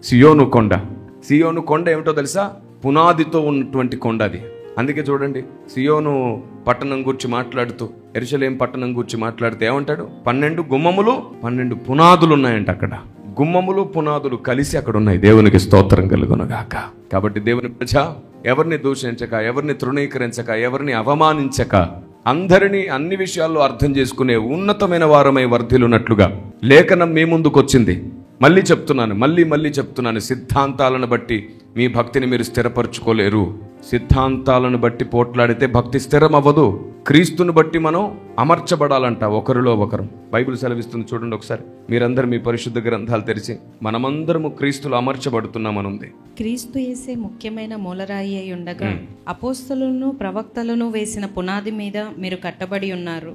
సియోను కొండ. సియోను కొండ ఏమిటో తెలుసా? పునాదితో ఉన్నటువంటి కొండ అది. అందుకే చూడండి, సియోను పట్టణం గురించి మాట్లాడుతూ, యెరూషలేము పట్టణం గురించి మాట్లాడితే ఏమంటాడు? 12 గుమ్మములు 12 పునాదులు ఉన్నాయంట అక్కడ. గుమ్మములు పునాదులు కలిసి అక్కడ ఉన్నాయి. దేవునికి స్తోత్రం కలుగును గాక. కాబట్టి దేవుని ప్రజ ఎవరిని దూషించక, ఎవరిని తృణీకరించక, ఎవరిని అవమానించక, అందరినీ అన్ని విషయాల్లో అర్థం చేసుకునే ఉన్నతమైన వారమై వర్ధిల్లునట్లుగా లేఖనం మీ ముందుకు వచ్చింది. మళ్ళీ చెప్తున్నాను, సిద్ధాంతాలను బట్టి మీ భక్తిని మీరు స్థిరపరచుకోలేరు. సిద్ధాంతాలను బట్టి పోట్లాడితే భక్తి స్థిరం అవ్వదు. క్రీస్తుని బట్టి మనం అమర్చబడాలంట ఒకరిలో ఒకరు. బైబిల్ సెలవిస్తుంది చూడండి ఒకసారి. మీరందరూ మీ పరిశుద్ధ గ్రంథాలు తెరిచి మనమందరము క్రీస్తులో అమర్చబడుతున్నామనుంది. క్రీస్తు యేసే ముఖ్యమైన మూలరాయి అయి ఉండగా అపోస్తలులను ప్రవక్తలను వేసిన పునాది మీద మీరు కట్టబడి ఉన్నారు.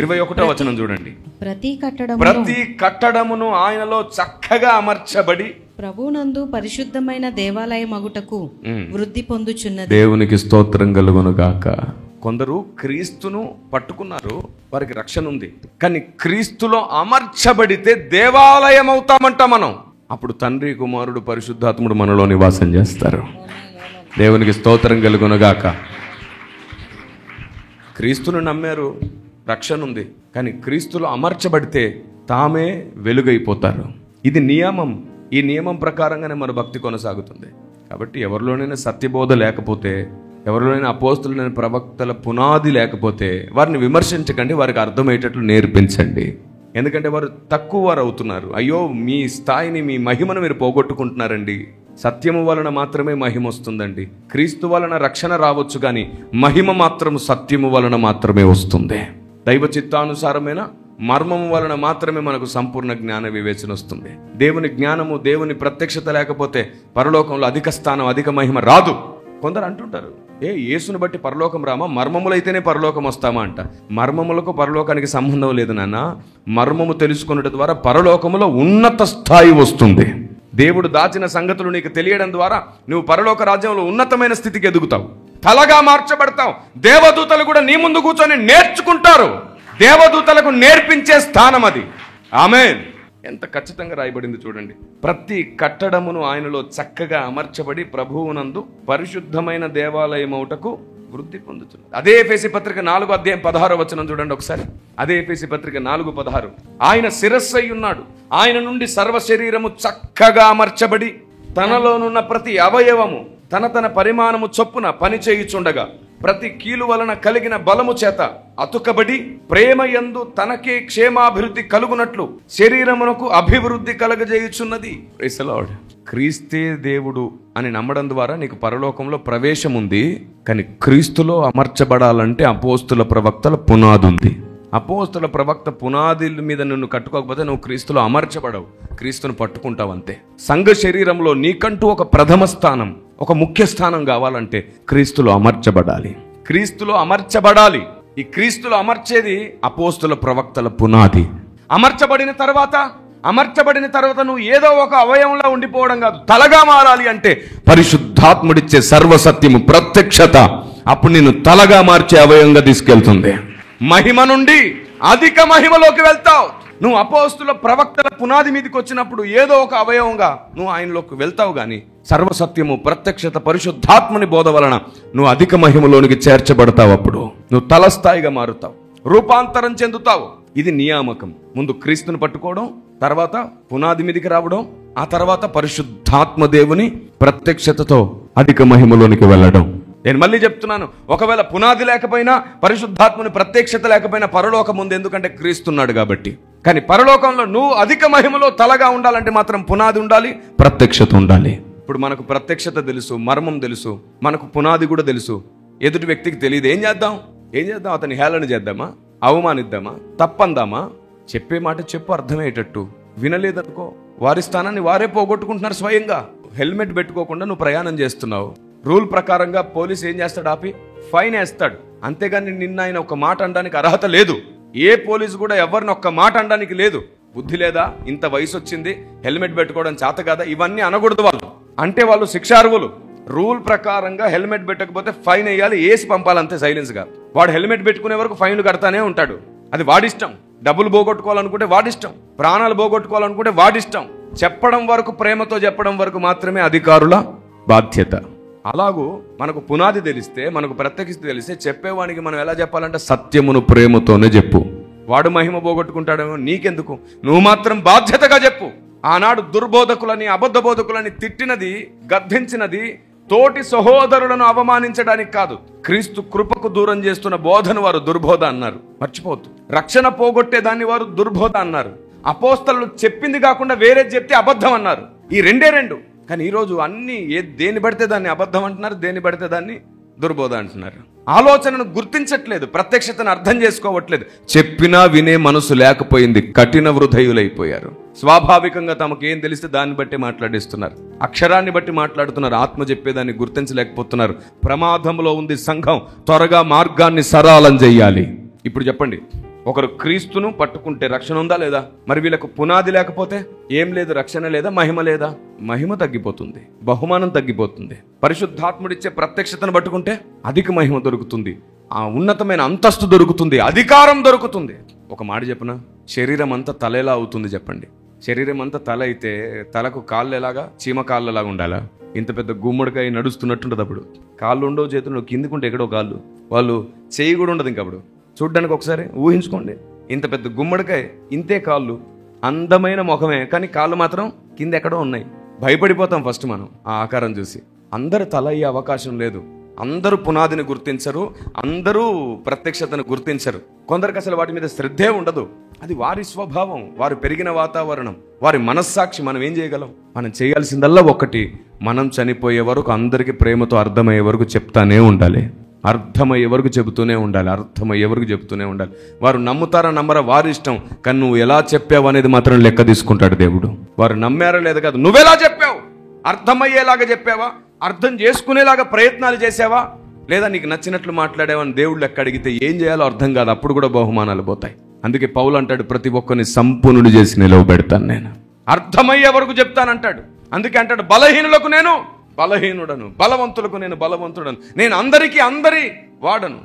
21వ వచనం చూడండి. ప్రతి కట్టడమును ఆయనలో చక్కగా అమర్చబడి ప్రభునందు పరిశుద్ధమైన దేవాలయమగుటకు వృద్ధి పొందుచున్నది. దేవునికి స్తోత్రం కలుగును గాక. కొందరు క్రీస్తును పట్టుకున్నారు, వారికి రక్షణ ఉంది. కానీ క్రీస్తులో అమర్చబడితే దేవాలయం అవుతామంట మనం. అప్పుడు తండ్రి, కుమారుడు, పరిశుద్ధాత్ముడు మనలో నివాసం చేస్తారు. దేవునికి స్తోత్రం కలుగును గాక. క్రీస్తును నమ్మారు, రక్షణ ఉంది. కానీ క్రీస్తులో అమర్చబడితే తామే వెలుగైపోతారు. ఇది నియమం. ఈ నియమం ప్రకారంగానే మన భక్తి కొనసాగుతుంది. కాబట్టి ఎవరిలోనైనా సత్యబోధ లేకపోతే, ఎవరిలోనైనా అపోస్తలులైన ప్రవక్తల పునాది లేకపోతే వారిని విమర్శించకండి, వారికి అర్థమయ్యేటట్లు నేర్పించండి. ఎందుకంటే వారు తక్కువ వారు అవుతున్నారు. అయ్యో, మీ స్థాయిని, మీ మహిమను మీరు పోగొట్టుకుంటున్నారండి. సత్యము వలన మాత్రమే మహిమ వస్తుందండి. క్రీస్తు వలన రక్షణ రావచ్చు, కానీ మహిమ మాత్రం సత్యము వలన మాత్రమే వస్తుంది. దైవ చిత్తానుసారమైన మర్మము వలన మాత్రమే మనకు సంపూర్ణ జ్ఞాన వివేచన వస్తుంది. దేవుని జ్ఞానము, దేవుని ప్రత్యక్షత లేకపోతే పరలోకంలో అధిక స్థానం, అధిక మహిమ రాదు. కొందరు అంటుంటారు, యేసుని బట్టి పరలోకం రామా, మర్మములైతేనే పరలోకం వస్తామా అంట. మర్మములకు పరలోకానికి సంబంధం లేదు నాన్న. మర్మము తెలుసుకున్నట ద్వారా పరలోకములో ఉన్నత స్థాయి వస్తుంది. దేవుడు దాచిన సంగతులు నీకు తెలియడం ద్వారా నువ్వు పరలోక రాజ్యంలో ఉన్నతమైన స్థితికి ఎదుగుతావు, తలగా మార్చబడతావు. దేవదూతలు కూడా నీ ముందు కూర్చొని నేర్చుకుంటారు. దేవదూతలకు నేర్పించే స్థానం అది. ఆమేన్. ఎంత ఖచ్చితంగా రాయబడింది చూడండి. ప్రతి కట్టడమును ఆయనలో చక్కగా అమర్చబడి ప్రభువునందు పరిశుద్ధమైన దేవాలయమౌటకు వృద్ధి పొందుతుంది. అదే ఎఫెసీ పత్రిక 4వ అధ్యాయం 16వ వచనం చూడండి ఒకసారి. అదే ఎఫెసీ పత్రిక 4:16. ఆయన శిరస్సు అయి ఉన్నాడు, ఆయన నుండి సర్వ శరీరము చక్కగా అమర్చబడి తనలోనున్న ప్రతి అవయవము తన పరిమాణము చొప్పున పని చేయుచుండగా ప్రతి కీలు వలన కలిగిన బలము చేత అతుకబడి ప్రేమయందు తనకే క్షేమాభివృద్ధి కలుగునట్లు శరీరమునకు అభివృద్ధి కలగజేయుచున్నది. Praise the lord. క్రీస్తే దేవుడు అని నమ్మడం ద్వారా నీకు పరలోకంలో ప్రవేశం ఉంది. కానీ క్రీస్తులో అమర్చబడాలంటే అపోస్తుల ప్రవక్తల పునాది ఉంది. అపోస్తుల ప్రవక్త పునాది మీద నిన్ను కట్టుకోకపోతే నువ్వు క్రీస్తులో అమర్చబడవు, క్రీస్తును పట్టుకుంటావు అంతే. సంఘ శరీరంలో నీకంటూ ఒక ప్రథమ స్థానం, ఒక ముఖ్య స్థానం కావాలంటే క్రీస్తులో అమర్చబడాలి. క్రీస్తులో అమర్చబడాలి. ఈ క్రీస్తులో అమర్చేది అపోస్తుల ప్రవక్తల పునాది. అమర్చబడిన తర్వాత నువ్వు ఏదో ఒక అవయవంలో ఉండిపోవడం కాదు, తలగా మారాలి. అంటే పరిశుద్ధాత్ముడిచ్చే సర్వసత్యము ప్రత్యక్షత అప్పుడు నిన్ను తలగా మార్చే అవయవంగా తీసుకెళ్తుంది. మహిమ నుండి అధిక మహిమలోకి వెళ్తావు. నువ్వు అపోస్తుల ప్రవక్తల పునాది మీదకి వచ్చినప్పుడు ఏదో ఒక అవయవంగా నువ్వు ఆయనలోకి వెళ్తావు. గాని సర్వసత్యము ప్రత్యక్షత పరిశుద్ధాత్మని బోధ వలన నువ్వు అధిక మహిమలోనికి చేర్చబడతావు. అప్పుడు నువ్వు తలస్థాయిగా మారుతావు, రూపాంతరం చెందుతావు. ఇది నియామకం. ముందు క్రీస్తుని పట్టుకోవడం, తర్వాత పునాది మీదకి రావడం, ఆ తర్వాత పరిశుద్ధాత్మ దేవుని ప్రత్యక్షతతో అధిక మహిమలోనికి వెళ్ళడం. నేను మళ్ళీ చెప్తున్నాను, ఒకవేళ పునాది లేకపోయినా, పరిశుద్ధాత్మని ప్రత్యక్షత లేకపోయినా పరలోకం ఉంది. ఎందుకంటే క్రీస్తున్నాడు కాబట్టి. కానీ పరలోకంలో నువ్వు అధిక మహిమలో తలగా ఉండాలంటే మాత్రం పునాది ఉండాలి, ప్రత్యక్షత ఉండాలి. ఇప్పుడు మనకు ప్రత్యక్షత తెలుసు, మర్మం తెలుసు, మనకు పునాది కూడా తెలుసు. ఎదుటి వ్యక్తికి తెలియదు. ఏం చేద్దాం? అతని హేళన చేద్దామా, అవమానిద్దామా, తప్పందామా? చెప్పే మాట చెప్పు, అర్థమయ్యేటట్టు. వినలేదనుకో వారి స్థానాన్ని వారే పోగొట్టుకుంటున్నారు స్వయంగా. హెల్మెట్ పెట్టుకోకుండా నువ్వు ప్రయాణం చేస్తున్నావు. రూల్ ప్రకారంగా పోలీసు ఏం చేస్తాడు? ఆపి ఫైన్ వేస్తాడు. అంతేగాని నిన్న ఆయన ఒక మాట అనడానికి అర్హత లేదు. ఏ పోలీసు కూడా ఎవరిని ఒక్క మాట అనడానికి లేదు. బుద్ధి లేదా? ఇంత వయసు వచ్చింది, హెల్మెట్ పెట్టుకోవడం చేత కదా, ఇవన్నీ అనకూడదు. వాళ్ళు అంటే వాళ్ళు శిక్షార్హులు. రూల్ ప్రకారంగా హెల్మెట్ పెట్టకపోతే ఫైన్ వేయాలి, వేసి పంపాలంతే సైలెన్స్ గా. వాడు హెల్మెట్ పెట్టుకునే వరకు ఫైన్లు కడతానే ఉంటాడు. అది వాడిష్టం. డబ్బులు పోగొట్టుకోవాలనుకుంటే వాడిష్టం, ప్రాణాలు పోగొట్టుకోవాలనుకుంటే వాడిష్టం. చెప్పడం వరకు, ప్రేమతో చెప్పడం వరకు మాత్రమే అధికారుల బాధ్యత. అలాగూ మనకు పునాది తెలిస్తే, మనకు ప్రత్యక్షత తెలిస్తే చెప్పేవానికి మనం ఎలా చెప్పాలంటే సత్యమును ప్రేమతోనే చెప్పు. వాడు మహిమ పోగొట్టుకుంటాడేమో, నీకెందుకు? నువ్వు మాత్రం బాధ్యతగా చెప్పు. ఆనాడు దుర్బోధకులని, అబద్ధ బోధకులని తిట్టినది, గద్దించినది తోటి సహోదరులను అవమానించడానికి కాదు. క్రీస్తు కృపకు దూరం చేస్తున్న బోధను వారు దుర్బోధ అన్నారు. మర్చిపోవద్దు. రక్షణ పోగొట్టే దాన్ని వారు దుర్బోధ అన్నారు. అపోస్తలు చెప్పింది కాకుండా వేరే చెప్తే అబద్ధం అన్నారు. ఈ రెండే రెండు. కానీ ఈరోజు అన్ని దేన్ని పడితే దాన్ని అబద్ధం అంటున్నారు, దేన్ని పడితే దాన్ని దుర్బోధ అంటున్నారు. ఆలోచనను గుర్తించట్లేదు, ప్రత్యక్షతను అర్థం చేసుకోవట్లేదు. చెప్పినా వినే మనసు లేకపోయింది, కఠిన హృదయులైపోయారు. స్వాభావికంగా తమకు ఏం తెలిస్తే దాన్ని బట్టి మాట్లాడేస్తున్నారు, అక్షరాన్ని బట్టి మాట్లాడుతున్నారు. ఆత్మ చెప్పేదాన్ని గుర్తించలేకపోతున్నారు. ప్రమాదంలో ఉంది సంఘం. త్వరగా మార్గాన్ని సరళం చెయ్యాలి. ఇప్పుడు చెప్పండి, ఒకరు క్రీస్తును పట్టుకుంటే రక్షణ ఉందా లేదా? మరి వీళ్ళకు పునాది లేకపోతే ఏం లేదు, రక్షణ లేదా, మహిమ లేదా? మహిమ తగ్గిపోతుంది, బహుమానం తగ్గిపోతుంది. పరిశుద్ధాత్ముడిచ్చే ప్రత్యక్షతను పట్టుకుంటే అధిక మహిమ దొరుకుతుంది, ఆ ఉన్నతమైన అంతస్తు దొరుకుతుంది, అధికారం దొరుకుతుంది. ఒక మాట చెప్పనా, శరీరం అంతా తల ఎలా అవుతుంది చెప్పండి? శరీరం అంతా తల అయితే తలకు కాళ్ళు ఎలాగా? చీమ కాళ్ళలాగా ఉండాలా? ఇంత పెద్ద గుమ్మడికాయ నడుస్తున్నట్టుంటది. అప్పుడు కాళ్ళు ఉండవు, చేతులు కిందికుంటే ఎక్కడో కాళ్ళు, వాళ్ళు చేయి కూడా ఉండదు. ఇంకప్పుడు చూడ్డానికి ఒకసారి ఊహించుకోండి, ఇంత పెద్ద గుమ్మడికాయ, ఇంతే కాళ్ళు, అందమైన ముఖమే, కానీ కాళ్ళు మాత్రం కింద ఎక్కడో ఉన్నాయి. భయపడిపోతాం ఫస్ట్ మనం ఆ ఆకారం చూసి. అందరు తల అయ్యే అవకాశం లేదు. అందరూ పునాదిని గుర్తించరు, అందరూ ప్రత్యక్షతను గుర్తించరు. కొందరికి అసలు వాటి మీద శ్రద్ధే ఉండదు. అది వారి స్వభావం, వారు పెరిగిన వాతావరణం, వారి మనస్సాక్షి. మనం ఏం చేయగలం? మనం చేయాల్సిందల్లా ఒక్కటి, మనం చనిపోయే వరకు అందరికీ ప్రేమతో అర్థమయ్యే వరకు చెప్తానే ఉండాలి. అర్థమయ్యే వరకు చెబుతూనే ఉండాలి, అర్థమయ్యే వరకు చెబుతూనే ఉండాలి. వారు నమ్ముతారా నమ్మరా వారి ఇష్టం, కానీ నువ్వు ఎలా చెప్పావు అనేది మాత్రం లెక్క తీసుకుంటాడు దేవుడు. వారు నమ్మారా లేదా కాదు, నువ్వెలా చెప్పావు? అర్థమయ్యేలాగా చెప్పావా? అర్థం చేసుకునేలాగా ప్రయత్నాలు చేసావా? లేదా నీకు నచ్చినట్లు మాట్లాడావని దేవుడు లెక్క అడిగితే ఏం చేయాలో అర్థం కాదు. అప్పుడు కూడా బహుమానాలు పోతాయి. అందుకే పౌలు అంటాడు, ప్రతి ఒక్కరిని సంపూర్ణుడు చేసి నిలవబెడతాను, నేను అర్థమయ్యే వరకు చెప్తానంటాడు. అందుకే అంటాడు, బలహీనులకు నేను బలహీనుడను, బలవంతులకు నేను బలవంతుడను, నేను అందరికీ అందరి వాడను,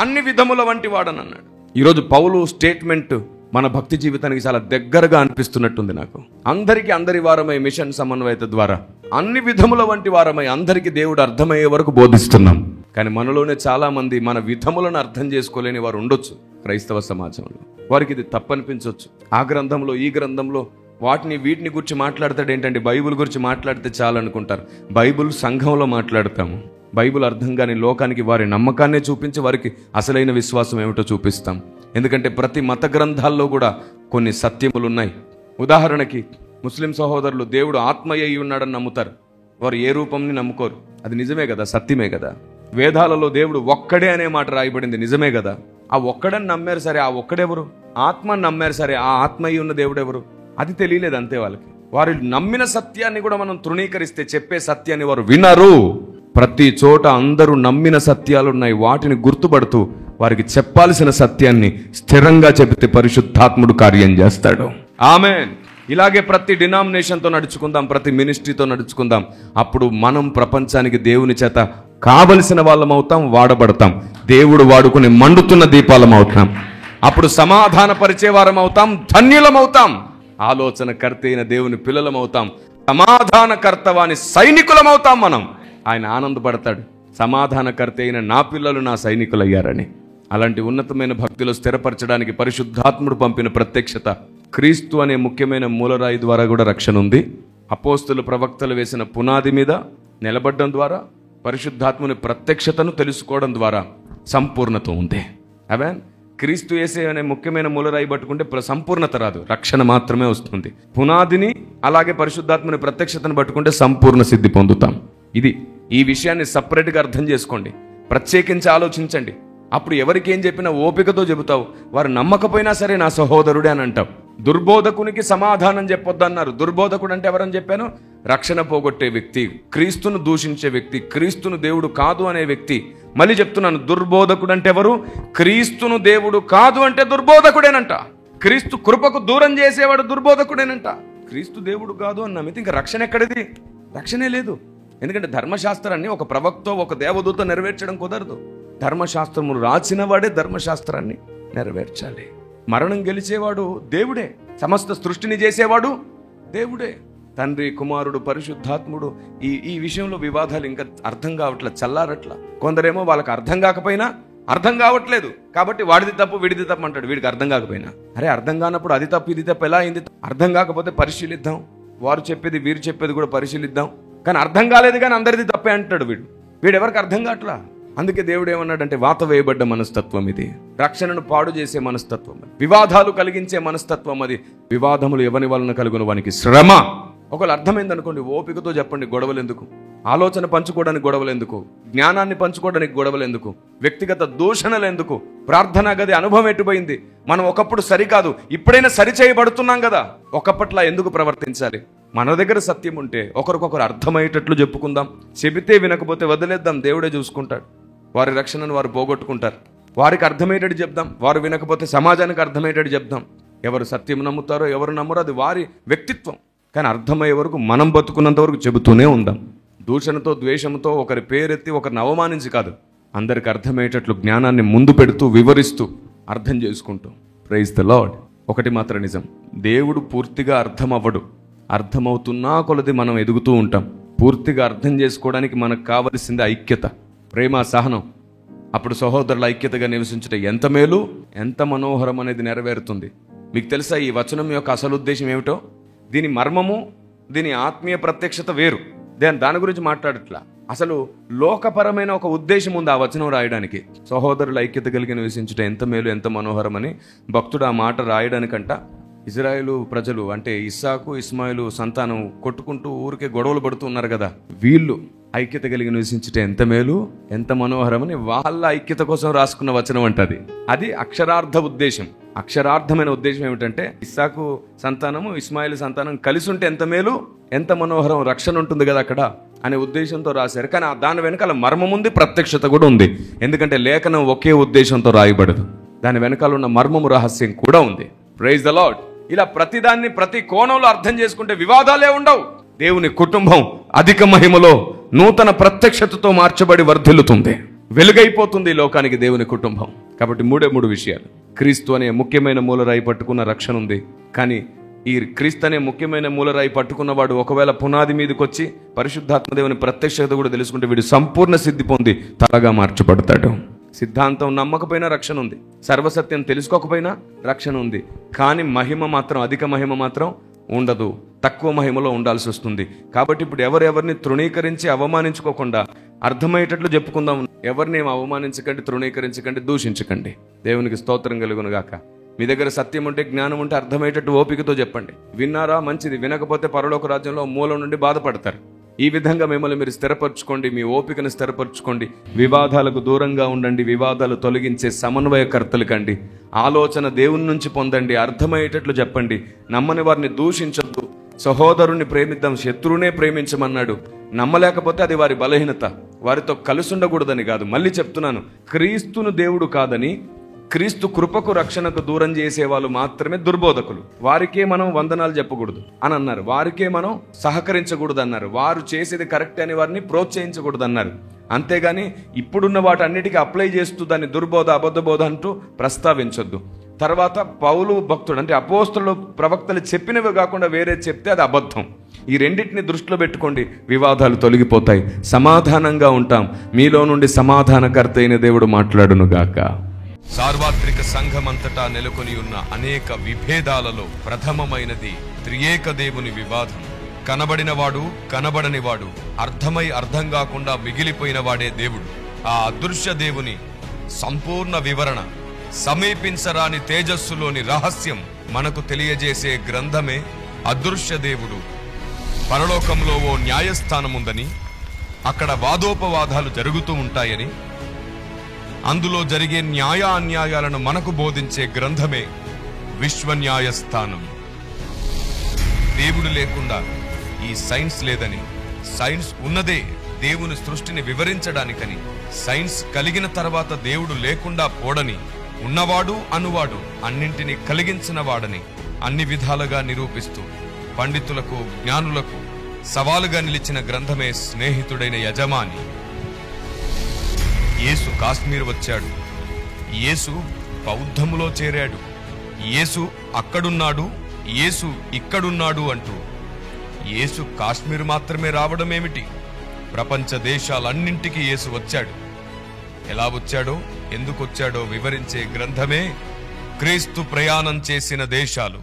అన్ని విధముల వంటి వాడను అన్నాడు. ఈరోజు పౌలు స్టేట్మెంట్ మన భక్తి జీవితానికి చాలా దగ్గరగా అనిపిస్తున్నట్టుంది నాకు. అందరికీ అందరి వారమై మిషన్ సమన్వయత ద్వారా అన్ని విధముల వంటి వారమై అందరికీ దేవుడు అర్థమయ్యే వరకు బోధిస్తున్నాం. కానీ మనలోనే చాలా మంది మన విధములను అర్థం చేసుకోలేని వారు ఉండొచ్చు క్రైస్తవ సమాజంలో. వారికి ఇది తప్పనిపించవచ్చు. ఆ గ్రంథంలో ఈ గ్రంథంలో వాటిని వీటిని గురించి మాట్లాడతాడు ఏంటంటే, బైబుల్ గురించి మాట్లాడితే చాలనుకుంటారు. బైబుల్ సంఘంలో మాట్లాడతాము. బైబుల్ అర్థం కాని లోకానికి వారి నమ్మకాన్నే చూపించి వారికి అసలైన విశ్వాసం ఏమిటో చూపిస్తాం. ఎందుకంటే ప్రతి మత గ్రంథాల్లో కూడా కొన్ని సత్యములు ఉన్నాయి. ఉదాహరణకి ముస్లిం సహోదరులు దేవుడు ఆత్మయ్య అయి ఉన్నాడని నమ్ముతారు. వారు ఏ రూపంని నమ్ముకోరు. అది నిజమే కదా, సత్యమే కదా. వేదాలలో దేవుడు ఒక్కడే అనే మాట రాయబడింది, నిజమే కదా. ఆ ఒక్కడని నమ్మారు సరే, ఆ ఒక్కడెవరు? ఆత్మని నమ్మారు సరే, ఆ ఆత్మయ్య ఉన్న దేవుడు ఎవరు? అది తెలియలేదు అంతే వాళ్ళకి. వారు నమ్మిన సత్యాన్ని కూడా మనం తృణీకరిస్తే, చెప్పే సత్యాన్ని వారు వినరు. ప్రతి చోట అందరూ నమ్మిన సత్యాలు ఉన్నాయి, వాటిని గుర్తుపడుతూ వారికి చెప్పాల్సిన సత్యాన్ని స్థిరంగా చెబితే పరిశుద్ధాత్ముడు కార్యం చేస్తాడు. ఆమేన్. ఇలాగే ప్రతి డినామినేషన్తో నడుచుకుందాం, ప్రతి మినిస్ట్రీతో నడుచుకుందాం. అప్పుడు మనం ప్రపంచానికి దేవుని చేత కావలసిన వాళ్ళం అవుతాం, వాడబడతాం. దేవుడు వాడుకుని మండుతున్న దీపాలం అవుతాం. అప్పుడు సమాధానపరిచే వారం అవుతాం, ధన్యులమవుతాం. ఆలోచనకర్త అయిన దేవుని పిల్లలమవుతాం, సమాధానకర్తవాని సైనికులమవుతాం. మనం ఆయన ఆనందపడతాడు, సమాధానకర్త అయిన నా పిల్లలు నా సైనికులయ్యారని. అలాంటి ఉన్నతమైన భక్తిలో స్థిరపరచడానికి పరిశుద్ధాత్ముడు పంపిన ప్రత్యక్షత, క్రీస్తు అనే ముఖ్యమైన మూలరాయి ద్వారా కూడా రక్షణ ఉంది. అపోస్తులు ప్రవక్తలు వేసిన పునాది మీద నిలబడడం ద్వారా, పరిశుద్ధాత్ముని ప్రత్యక్షతను తెలుసుకోవడం ద్వారా సంపూర్ణత ఉంది. ఆమేన్. క్రీస్తు యేసే అనే ముఖ్యమైన మూలరాయి పట్టుకుంటే సంపూర్ణత రాదు, రక్షణ మాత్రమే వస్తుంది. పునాదిని అలాగే పరిశుద్ధాత్మని ప్రత్యక్షతను పట్టుకుంటే సంపూర్ణ సిద్ధి పొందుతాం. ఈ విషయాన్ని సపరేట్గా అర్థం చేసుకోండి, ప్రత్యేకించి ఆలోచించండి. అప్పుడు ఎవరికి ఏం చెప్పినా ఓపికతో చెబుతావు. వారు నమ్మకపోయినా సరే నా సహోదరుడే అని అంటావు. దుర్బోధకునికి సమాధానం చెప్పొద్దు అన్నారు. దుర్బోధకుడు అంటే ఎవరని చెప్పాను? రక్షణ పోగొట్టే వ్యక్తి, క్రీస్తును దూషించే వ్యక్తి, క్రీస్తును దేవుడు కాదు అనే వ్యక్తి. మళ్ళీ చెప్తున్నాను, దుర్బోధకుడు అంటే ఎవరు? క్రీస్తును దేవుడు కాదు అంటే దుర్బోధకుడేనంట. క్రీస్తు కృపకు దూరం చేసేవాడు దుర్బోధకుడేనంట. క్రీస్తు దేవుడు కాదు అని నమ్మితే ఇంకా రక్షణ ఎక్కడిది? రక్షణే లేదు. ఎందుకంటే ధర్మశాస్త్రాన్ని ఒక ప్రవక్త, ఒక దేవదూత నెరవేర్చడం కుదరదు. ధర్మశాస్త్రము రాసిన వాడే ధర్మశాస్త్రాన్ని నెరవేర్చాలి. మరణం గెలిచేవాడు దేవుడే, సమస్త సృష్టిని చేసేవాడు దేవుడే. తండ్రి, కుమారుడు, పరిశుద్ధాత్ముడు. ఈ విషయంలో వివాదాలు ఇంకా అర్థం కావట్లేదు, చల్లారట్ల. కొందరేమో వాళ్ళకి అర్థం కాకపోయినా అర్థం కావట్లేదు కాబట్టి వాడిది తప్పు వీడిది తప్పు అంటాడు. వీడికి అర్థం కాకపోయినా, అరే అర్థం కానప్పుడు అది తప్పు ఇది తప్పు ఎలా అయింది? అర్థం కాకపోతే పరిశీలిద్దాం, వారు చెప్పేది వీరు చెప్పేది కూడా పరిశీలిద్దాం. కానీ అర్థం కాలేదు కానీ అందరిది తప్పే అంటాడు వీడెవరికి అర్థం కావట్లా. అందుకే దేవుడు ఏమన్నాడంటే, వాత వేయబడ్డ మనస్తత్వం ఇది, రక్షణను పాడు చేసే మనస్తత్వం, వివాదాలు కలిగించే మనస్తత్వం అది. వివాదములు ఎవని వలన కలుగును వానికి శ్రమ. ఒకవేళ అర్థమైంది అనుకోండి, ఓపికతో చెప్పండి. గొడవలు ఎందుకు? ఆలోచన పంచుకోవడానికి గొడవలు ఎందుకు? జ్ఞానాన్ని పంచుకోవడానికి గొడవలు ఎందుకు? వ్యక్తిగత దూషణలు ఎందుకు? ప్రార్థనా గది అనుభవం ఎట్టుపోయింది. మనం ఒకప్పుడు సరికాదు, ఇప్పుడైనా సరి చేయబడుతున్నాం కదా. ఒకప్పట్లా ఎందుకు ప్రవర్తించాలి? మన దగ్గర సత్యం ఉంటే ఒకరికొకరు అర్థమయ్యేటట్లు చెప్పుకుందాం. చెబితే వినకపోతే వదిలేద్దాం, దేవుడే చూసుకుంటాడు. వారి రక్షణను వారు పోగొట్టుకుంటారు. వారికి అర్థమయ్యేటట్టు చెప్దాం, వారు వినకపోతే సమాజానికి అర్థమయ్యేటట్టు చెప్దాం. ఎవరు సత్యం నమ్ముతారో ఎవరు నమ్మరో అది వారి వ్యక్తిత్వం. కానీ అర్థమయ్యే వరకు మనం బతుకున్నంత వరకు చెబుతూనే ఉందాం. దూషణతో, ద్వేషంతో ఒకరి పేరెత్తి ఒకరిని అవమానించి కాదు, అందరికి అర్థమయ్యేటట్లు జ్ఞానాన్ని ముందు పెడుతూ, వివరిస్తూ, అర్థం చేసుకుంటూ. Praise the Lord. ఒకటి మాత్రం నిజం, దేవుడు పూర్తిగా అర్థం అవ్వడు. అర్థమవుతున్నా కొలది మనం ఎదుగుతూ ఉంటాం. పూర్తిగా అర్థం చేసుకోవడానికి మనకు కావలసింది ఐక్యత, ప్రేమ, సహనం. అప్పుడు సహోదరుల ఐక్యతగా నివసించుట ఎంత మేలు, ఎంత మనోహరం అనేది నెరవేరుతుంది. మీకు తెలుసా ఈ వచనం యొక్క అసలు ఉద్దేశం ఏమిటో? దీని మర్మము, దీని ఆత్మీయ ప్రత్యక్షత వేరు. దాని గురించి మాట్లాడట్లా. అసలు లోకపరమైన ఒక ఉద్దేశం ఉంది ఆ వచనం రాయడానికి. సహోదరుల ఐక్యత కలిగి నివసించుట ఎంత మేలు, ఎంత మనోహరం అని భక్తుడు ఆ మాట రాయడానికంట ఇజ్రాయేలు ప్రజలు అంటే ఇస్సాకు, ఇస్మాయిలు సంతానం కొట్టుకుంటూ ఊరికే గొడవలు పడుతూ ఉన్నారు కదా. వీళ్ళు ఐక్యత కలిగి నివసించుట ఎంత మేలు, ఎంత మనోహరం అని వాళ్ళ ఐక్యత కోసం రాసుకున్న వచనం అంటది. అది అక్షరార్థ ఉద్దేశం. అక్షరార్థమైన ఉద్దేశం ఏమిటంటే, ఇస్సాకు సంతానము, ఇస్మాయిల్ సంతానం కలిసి ఉంటే ఎంత మేలు, ఎంత మనోహరం, రక్షణ ఉంటుంది కదా అక్కడ అనే ఉద్దేశంతో రాశారు. కానీ దాని వెనకాల మర్మం ఉంది, ప్రత్యక్షత కూడా ఉంది. ఎందుకంటే లేఖనం ఒకే ఉద్దేశంతో రాయబడదు, దాని వెనకాల ఉన్న మర్మము, రహస్యం కూడా ఉంది. Praise the Lord. ఇలా ప్రతిదాన్ని ప్రతి కోణంలో అర్థం చేసుకుంటే వివాదాలే ఉండవు. దేవుని కుటుంబం అధిక మహిమలో నూతన ప్రత్యక్షతతో మార్చబడి వర్ధిల్లుతుంది, వెలుగైపోతుంది లోకానికి దేవుని కుటుంబం. కాబట్టి మూడు విషయాలు. క్రీస్తు అనే ముఖ్యమైన మూలరాయి పట్టుకున్న రక్షణ ఉంది. కానీ ఈ క్రీస్తు అనే ముఖ్యమైన మూలరాయి పట్టుకున్నవాడు ఒకవేళ పునాది మీదకి వచ్చి పరిశుద్ధాత్మ దేవుని ప్రత్యక్షత కూడా తెలుసుకుంటే వీడు సంపూర్ణ సిద్ధి పొంది తలగా మార్చబడతాడు. సిద్ధాంతం నమ్మకపోయినా రక్షణ ఉంది, సర్వసత్యం తెలుసుకోకపోయినా రక్షణ ఉంది. కానీ మహిమ మాత్రం, అధిక మహిమ మాత్రం ఉండదు, తక్కువ మహిమలో ఉండాల్సి వస్తుంది. కాబట్టి ఇప్పుడు ఎవరెవరిని తృణీకరించి అవమానించుకోకుండా అర్థమయ్యేటట్లు చెప్పుకుందాం. ఎవరిని అవమానించకండి, తృణీకరించకండి, దూషించకండి. దేవునికి స్తోత్రం కలుగును గాక. మీ దగ్గర సత్యం ఉంటే, జ్ఞానం ఉంటే అర్థమయ్యేటట్టు ఓపికతో చెప్పండి. విన్నారా? మంచిది. వినకపోతే పరలోక రాజ్యంలో మూలం నుండి బాధపడతారు. ఈ విధంగా మిమ్మల్ని మీరు స్థిరపరచుకోండి, మీ ఓపికను స్థిరపరచుకోండి. వివాదాలకు దూరంగా ఉండండి, వివాదాలు తొలగించే సమన్వయకర్తలు కండి. ఆలోచన దేవుని నుంచి పొందండి, అర్థమయ్యేటట్లు చెప్పండి. నమ్మని వారిని దూషించొద్దు. సహోదరుని ప్రేమిద్దాం, శత్రువునే ప్రేమించమన్నాడు. నమ్మలేకపోతే అది వారి బలహీనత, వారితో కలిసి ఉండకూడదని కాదు. మళ్ళీ చెప్తున్నాను, క్రీస్తును దేవుడు కాదని, క్రీస్తు కృపకు రక్షణకు దూరం చేసే వాళ్ళు మాత్రమే దుర్బోధకులు. వారికే మనం వందనాలు చెప్పకూడదు అని అన్నారు, వారికే మనం సహకరించకూడదు అన్నారు, వారు చేసేది కరెక్ట్ అని వారిని ప్రోత్సహించకూడదు అన్నారు. అంతేగాని ఇప్పుడున్న వాటన్నిటికీ అప్లై చేస్తూ దాన్ని దుర్బోధ, అబద్ధబోధ అంటూ ప్రస్తావించొద్దు. తర్వాత పౌలు భక్తుడు అంటే అపోస్తలులు, ప్రవక్తలు చెప్పినవి కాకుండా వేరే చెప్తే అది అబద్ధం. ఈ రెండింటిని దృష్టిలో పెట్టుకోండి, వివాదాలు తొలగిపోతాయి, సమాధానంగా ఉంటాం. మీలో నుండి సమాధానకర్త అయిన దేవుడు మాట్లాడునుగాక. సార్వత్రిక సంఘమంతటా నెలకొని ఉన్న అనేక విభేదాలలో ప్రథమమైనది త్రియేక దేవుని వివాదం. కనబడినవాడు, కనబడనివాడు, అర్థమై అర్థం కాకుండా మిగిలిపోయిన వాడే దేవుడు. ఆ అదృశ్య దేవుని సంపూర్ణ వివరణ, సమీపించరాని తేజస్సులోని రహస్యం మనకు తెలియజేసే గ్రంథమే అదృశ్య దేవుడు. పరలోకంలో ఓ న్యాయస్థానం ఉందని, అక్కడ వాదోపవాదాలు జరుగుతూ ఉంటాయని, అందులో జరిగే న్యాయ అన్యాయాలను మనకు బోధించే గ్రంథమే విశ్వ న్యాయస్థానం. దేవుడు లేకుండా ఈ సైన్స్ లేదని, సైన్స్ ఉన్నదే దేవుని సృష్టిని వివరించడానికని, సైన్స్ కలిగిన తర్వాత దేవుడు లేకుండా పోడని, ఉన్నవాడు అనువాడు అన్నింటినీ కలిగించిన వాడని అన్ని విధాలుగా నిరూపిస్తూ పండితులకు, జ్ఞానులకు సవాలుగా నిలిచిన గ్రంథమే స్నేహితుడైన యజమాని. యేసు కాశ్మీర్ వచ్చాడు, యేసు బౌద్ధములో చేరాడు, యేసు అక్కడున్నాడు, యేసు ఇక్కడున్నాడు అంటూ యేసు కాశ్మీర్ మాత్రమే రావడం ఏమిటి? ప్రపంచ దేశాలన్నింటికీ యేసు వచ్చాడు. ఎలా వచ్చాడో, ఎందుకు వచ్చాడో వివరించే గ్రంథమే క్రీస్తు ప్రయాణం చేసిన దేశాలు.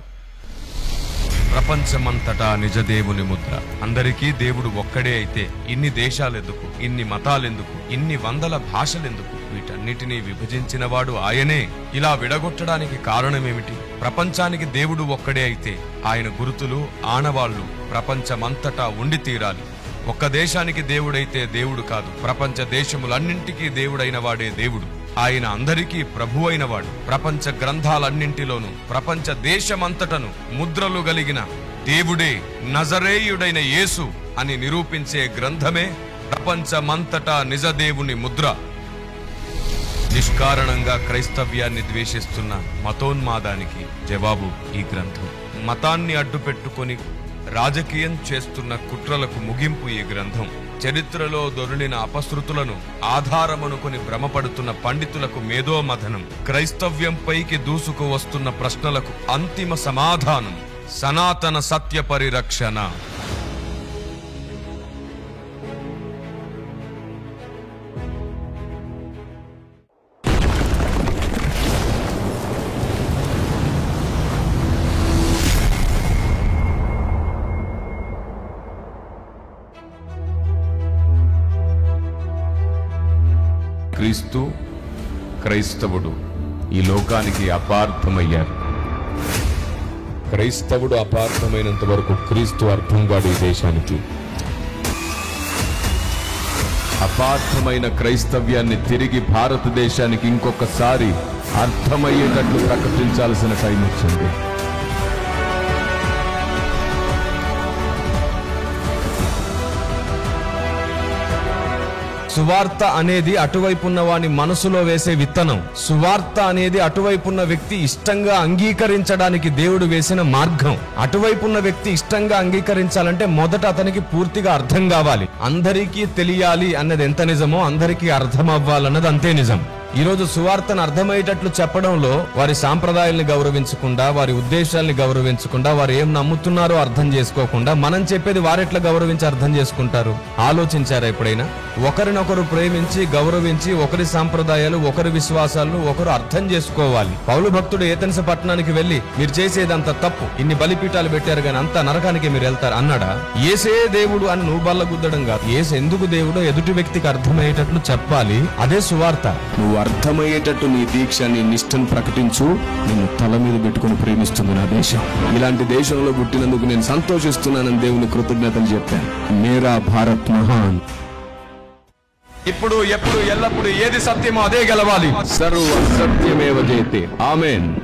ప్రపంచమంతటా నిజదేవుని ముద్ర. అందరికీ దేవుడు ఒక్కడే అయితే ఇన్ని దేశాలెందుకు, ఇన్ని మతాలెందుకు, ఇన్ని వందల భాషలెందుకు? వీటన్నిటినీ విభజించిన వాడు ఆయనే. ఇలా విడగొట్టడానికి కారణమేమిటి? ప్రపంచానికి దేవుడు ఒక్కడే అయితే ఆయన గుర్తులు, ఆనవాళ్లు ప్రపంచమంతటా ఉండి తీరాలి. ఒక్క దేశానికి దేవుడైతే దేవుడు కాదు, ప్రపంచ దేశములన్నింటికీ దేవుడైన వాడే దేవుడు. ఆయన అందరికీ ప్రభు అయినవాడు. ప్రపంచ గ్రంథాలన్నింటిలోనూ, ప్రపంచ దేశమంతటను ముద్రలు కలిగిన దేవుడే నజరేయుడైన యేసు అని నిరూపించే గ్రంథమే ప్రపంచమంతటా నిజదేవుని ముద్ర. నిష్కారణంగా క్రైస్తవ్యాన్ని ద్వేషిస్తున్న మతోన్మాదానికి జవాబు ఈ గ్రంథం. మతాన్ని అడ్డుపెట్టుకొని రాజకీయం చేస్తున్న కుట్రలకు ముగింపు ఈ గ్రంథం. చరిత్రలో దొర్లిన అపశృతులను ఆధారమనుకొని భ్రమపడుతున్న పండితులకు మేధోమథనం. క్రైస్తవ్యంపైకి దూసుకు వస్తున్న ప్రశ్నలకు అంతిమ సమాధానం. సనాతన సత్య పరిరక్షణ. క్రీస్తు, క్రైస్తవుడు ఈ లోకానికి అపార్థమయ్యారు. క్రైస్తవుడు అపార్థమైనంత వరకు క్రీస్తు అర్థం కాడు ఈ దేశానికి. అపార్థమైన క్రైస్తవ్యాన్ని తిరిగి భారతదేశానికి ఇంకొకసారి అర్థమయ్యేటట్లు ప్రకటించాల్సిన టైం వచ్చింది. సువార్త అనేది అటువైపున్న వాని మనసులో వేసే విత్తనం. సువార్త అనేది అటువైపున్న వ్యక్తి ఇష్టంగా అంగీకరించడానికి దేవుడు వేసిన మార్గం. అటువైపున్న వ్యక్తి ఇష్టంగా అంగీకరించాలంటే మొదట అతనికి పూర్తిగా అర్థం కావాలి. అందరికీ తెలియాలి అన్నది ఎంత నిజమో అందరికీ అర్థం అవ్వాలన్నది అంతే నిజం. ఈ రోజు సువార్తను అర్థమయ్యేటట్లు చెప్పడంలో వారి సాంప్రదాయాల్ని గౌరవించకుండా, వారి ఉద్దేశాల్ని గౌరవించకుండా, వారు ఏం నమ్ముతున్నారో అర్థం చేసుకోకుండా, మనం చెప్పేది వారెట్లా గౌరవించి అర్థం చేసుకుంటారు? ఆలోచించారా ఎప్పుడైనా? ఒకరినొకరు ప్రేమించి, గౌరవించి, ఒకరి సాంప్రదాయాలు, ఒకరి విశ్వాసాలను ఒకరు అర్థం చేసుకోవాలి. పౌలు భక్తుడు ఏథెన్స్ పట్టణానికి వెళ్లి, మీరు చేసేదంత తప్పు, ఇన్ని బలిపీఠాలు పెట్టారు గాని అంతా నరకానికి మీరు వెళ్తారు అన్నాడా? ఏసే దేవుడు అని నువ్వు బల్ల గుద్దడం కాదు. ఏసు ఎందుకు దేవుడో ఎదుటి వ్యక్తికి అర్థమయ్యేటట్లు చెప్పాలి. అదే సువార్త. నువ్వు నువ్వు అర్థమయ్యేటట్టు నీ దీక్ష, నీ నిష్టను ప్రకటించు. నిన్ను తల మీద పెట్టుకుని ప్రేమిస్తుంది నా దేశం. ఇలాంటి దేశంలో పుట్టినందుకు నేను సంతోషిస్తున్నానని దేవుని కృతజ్ఞతలు చెప్పాను. మేరా భారత్ మహాన్. ఇప్పుడు ఎప్పుడు ఎల్లప్పుడు ఏది సత్యమో అదే గెలవాలి. సర్వ సత్యమేవ జయతే. ఆమేన్.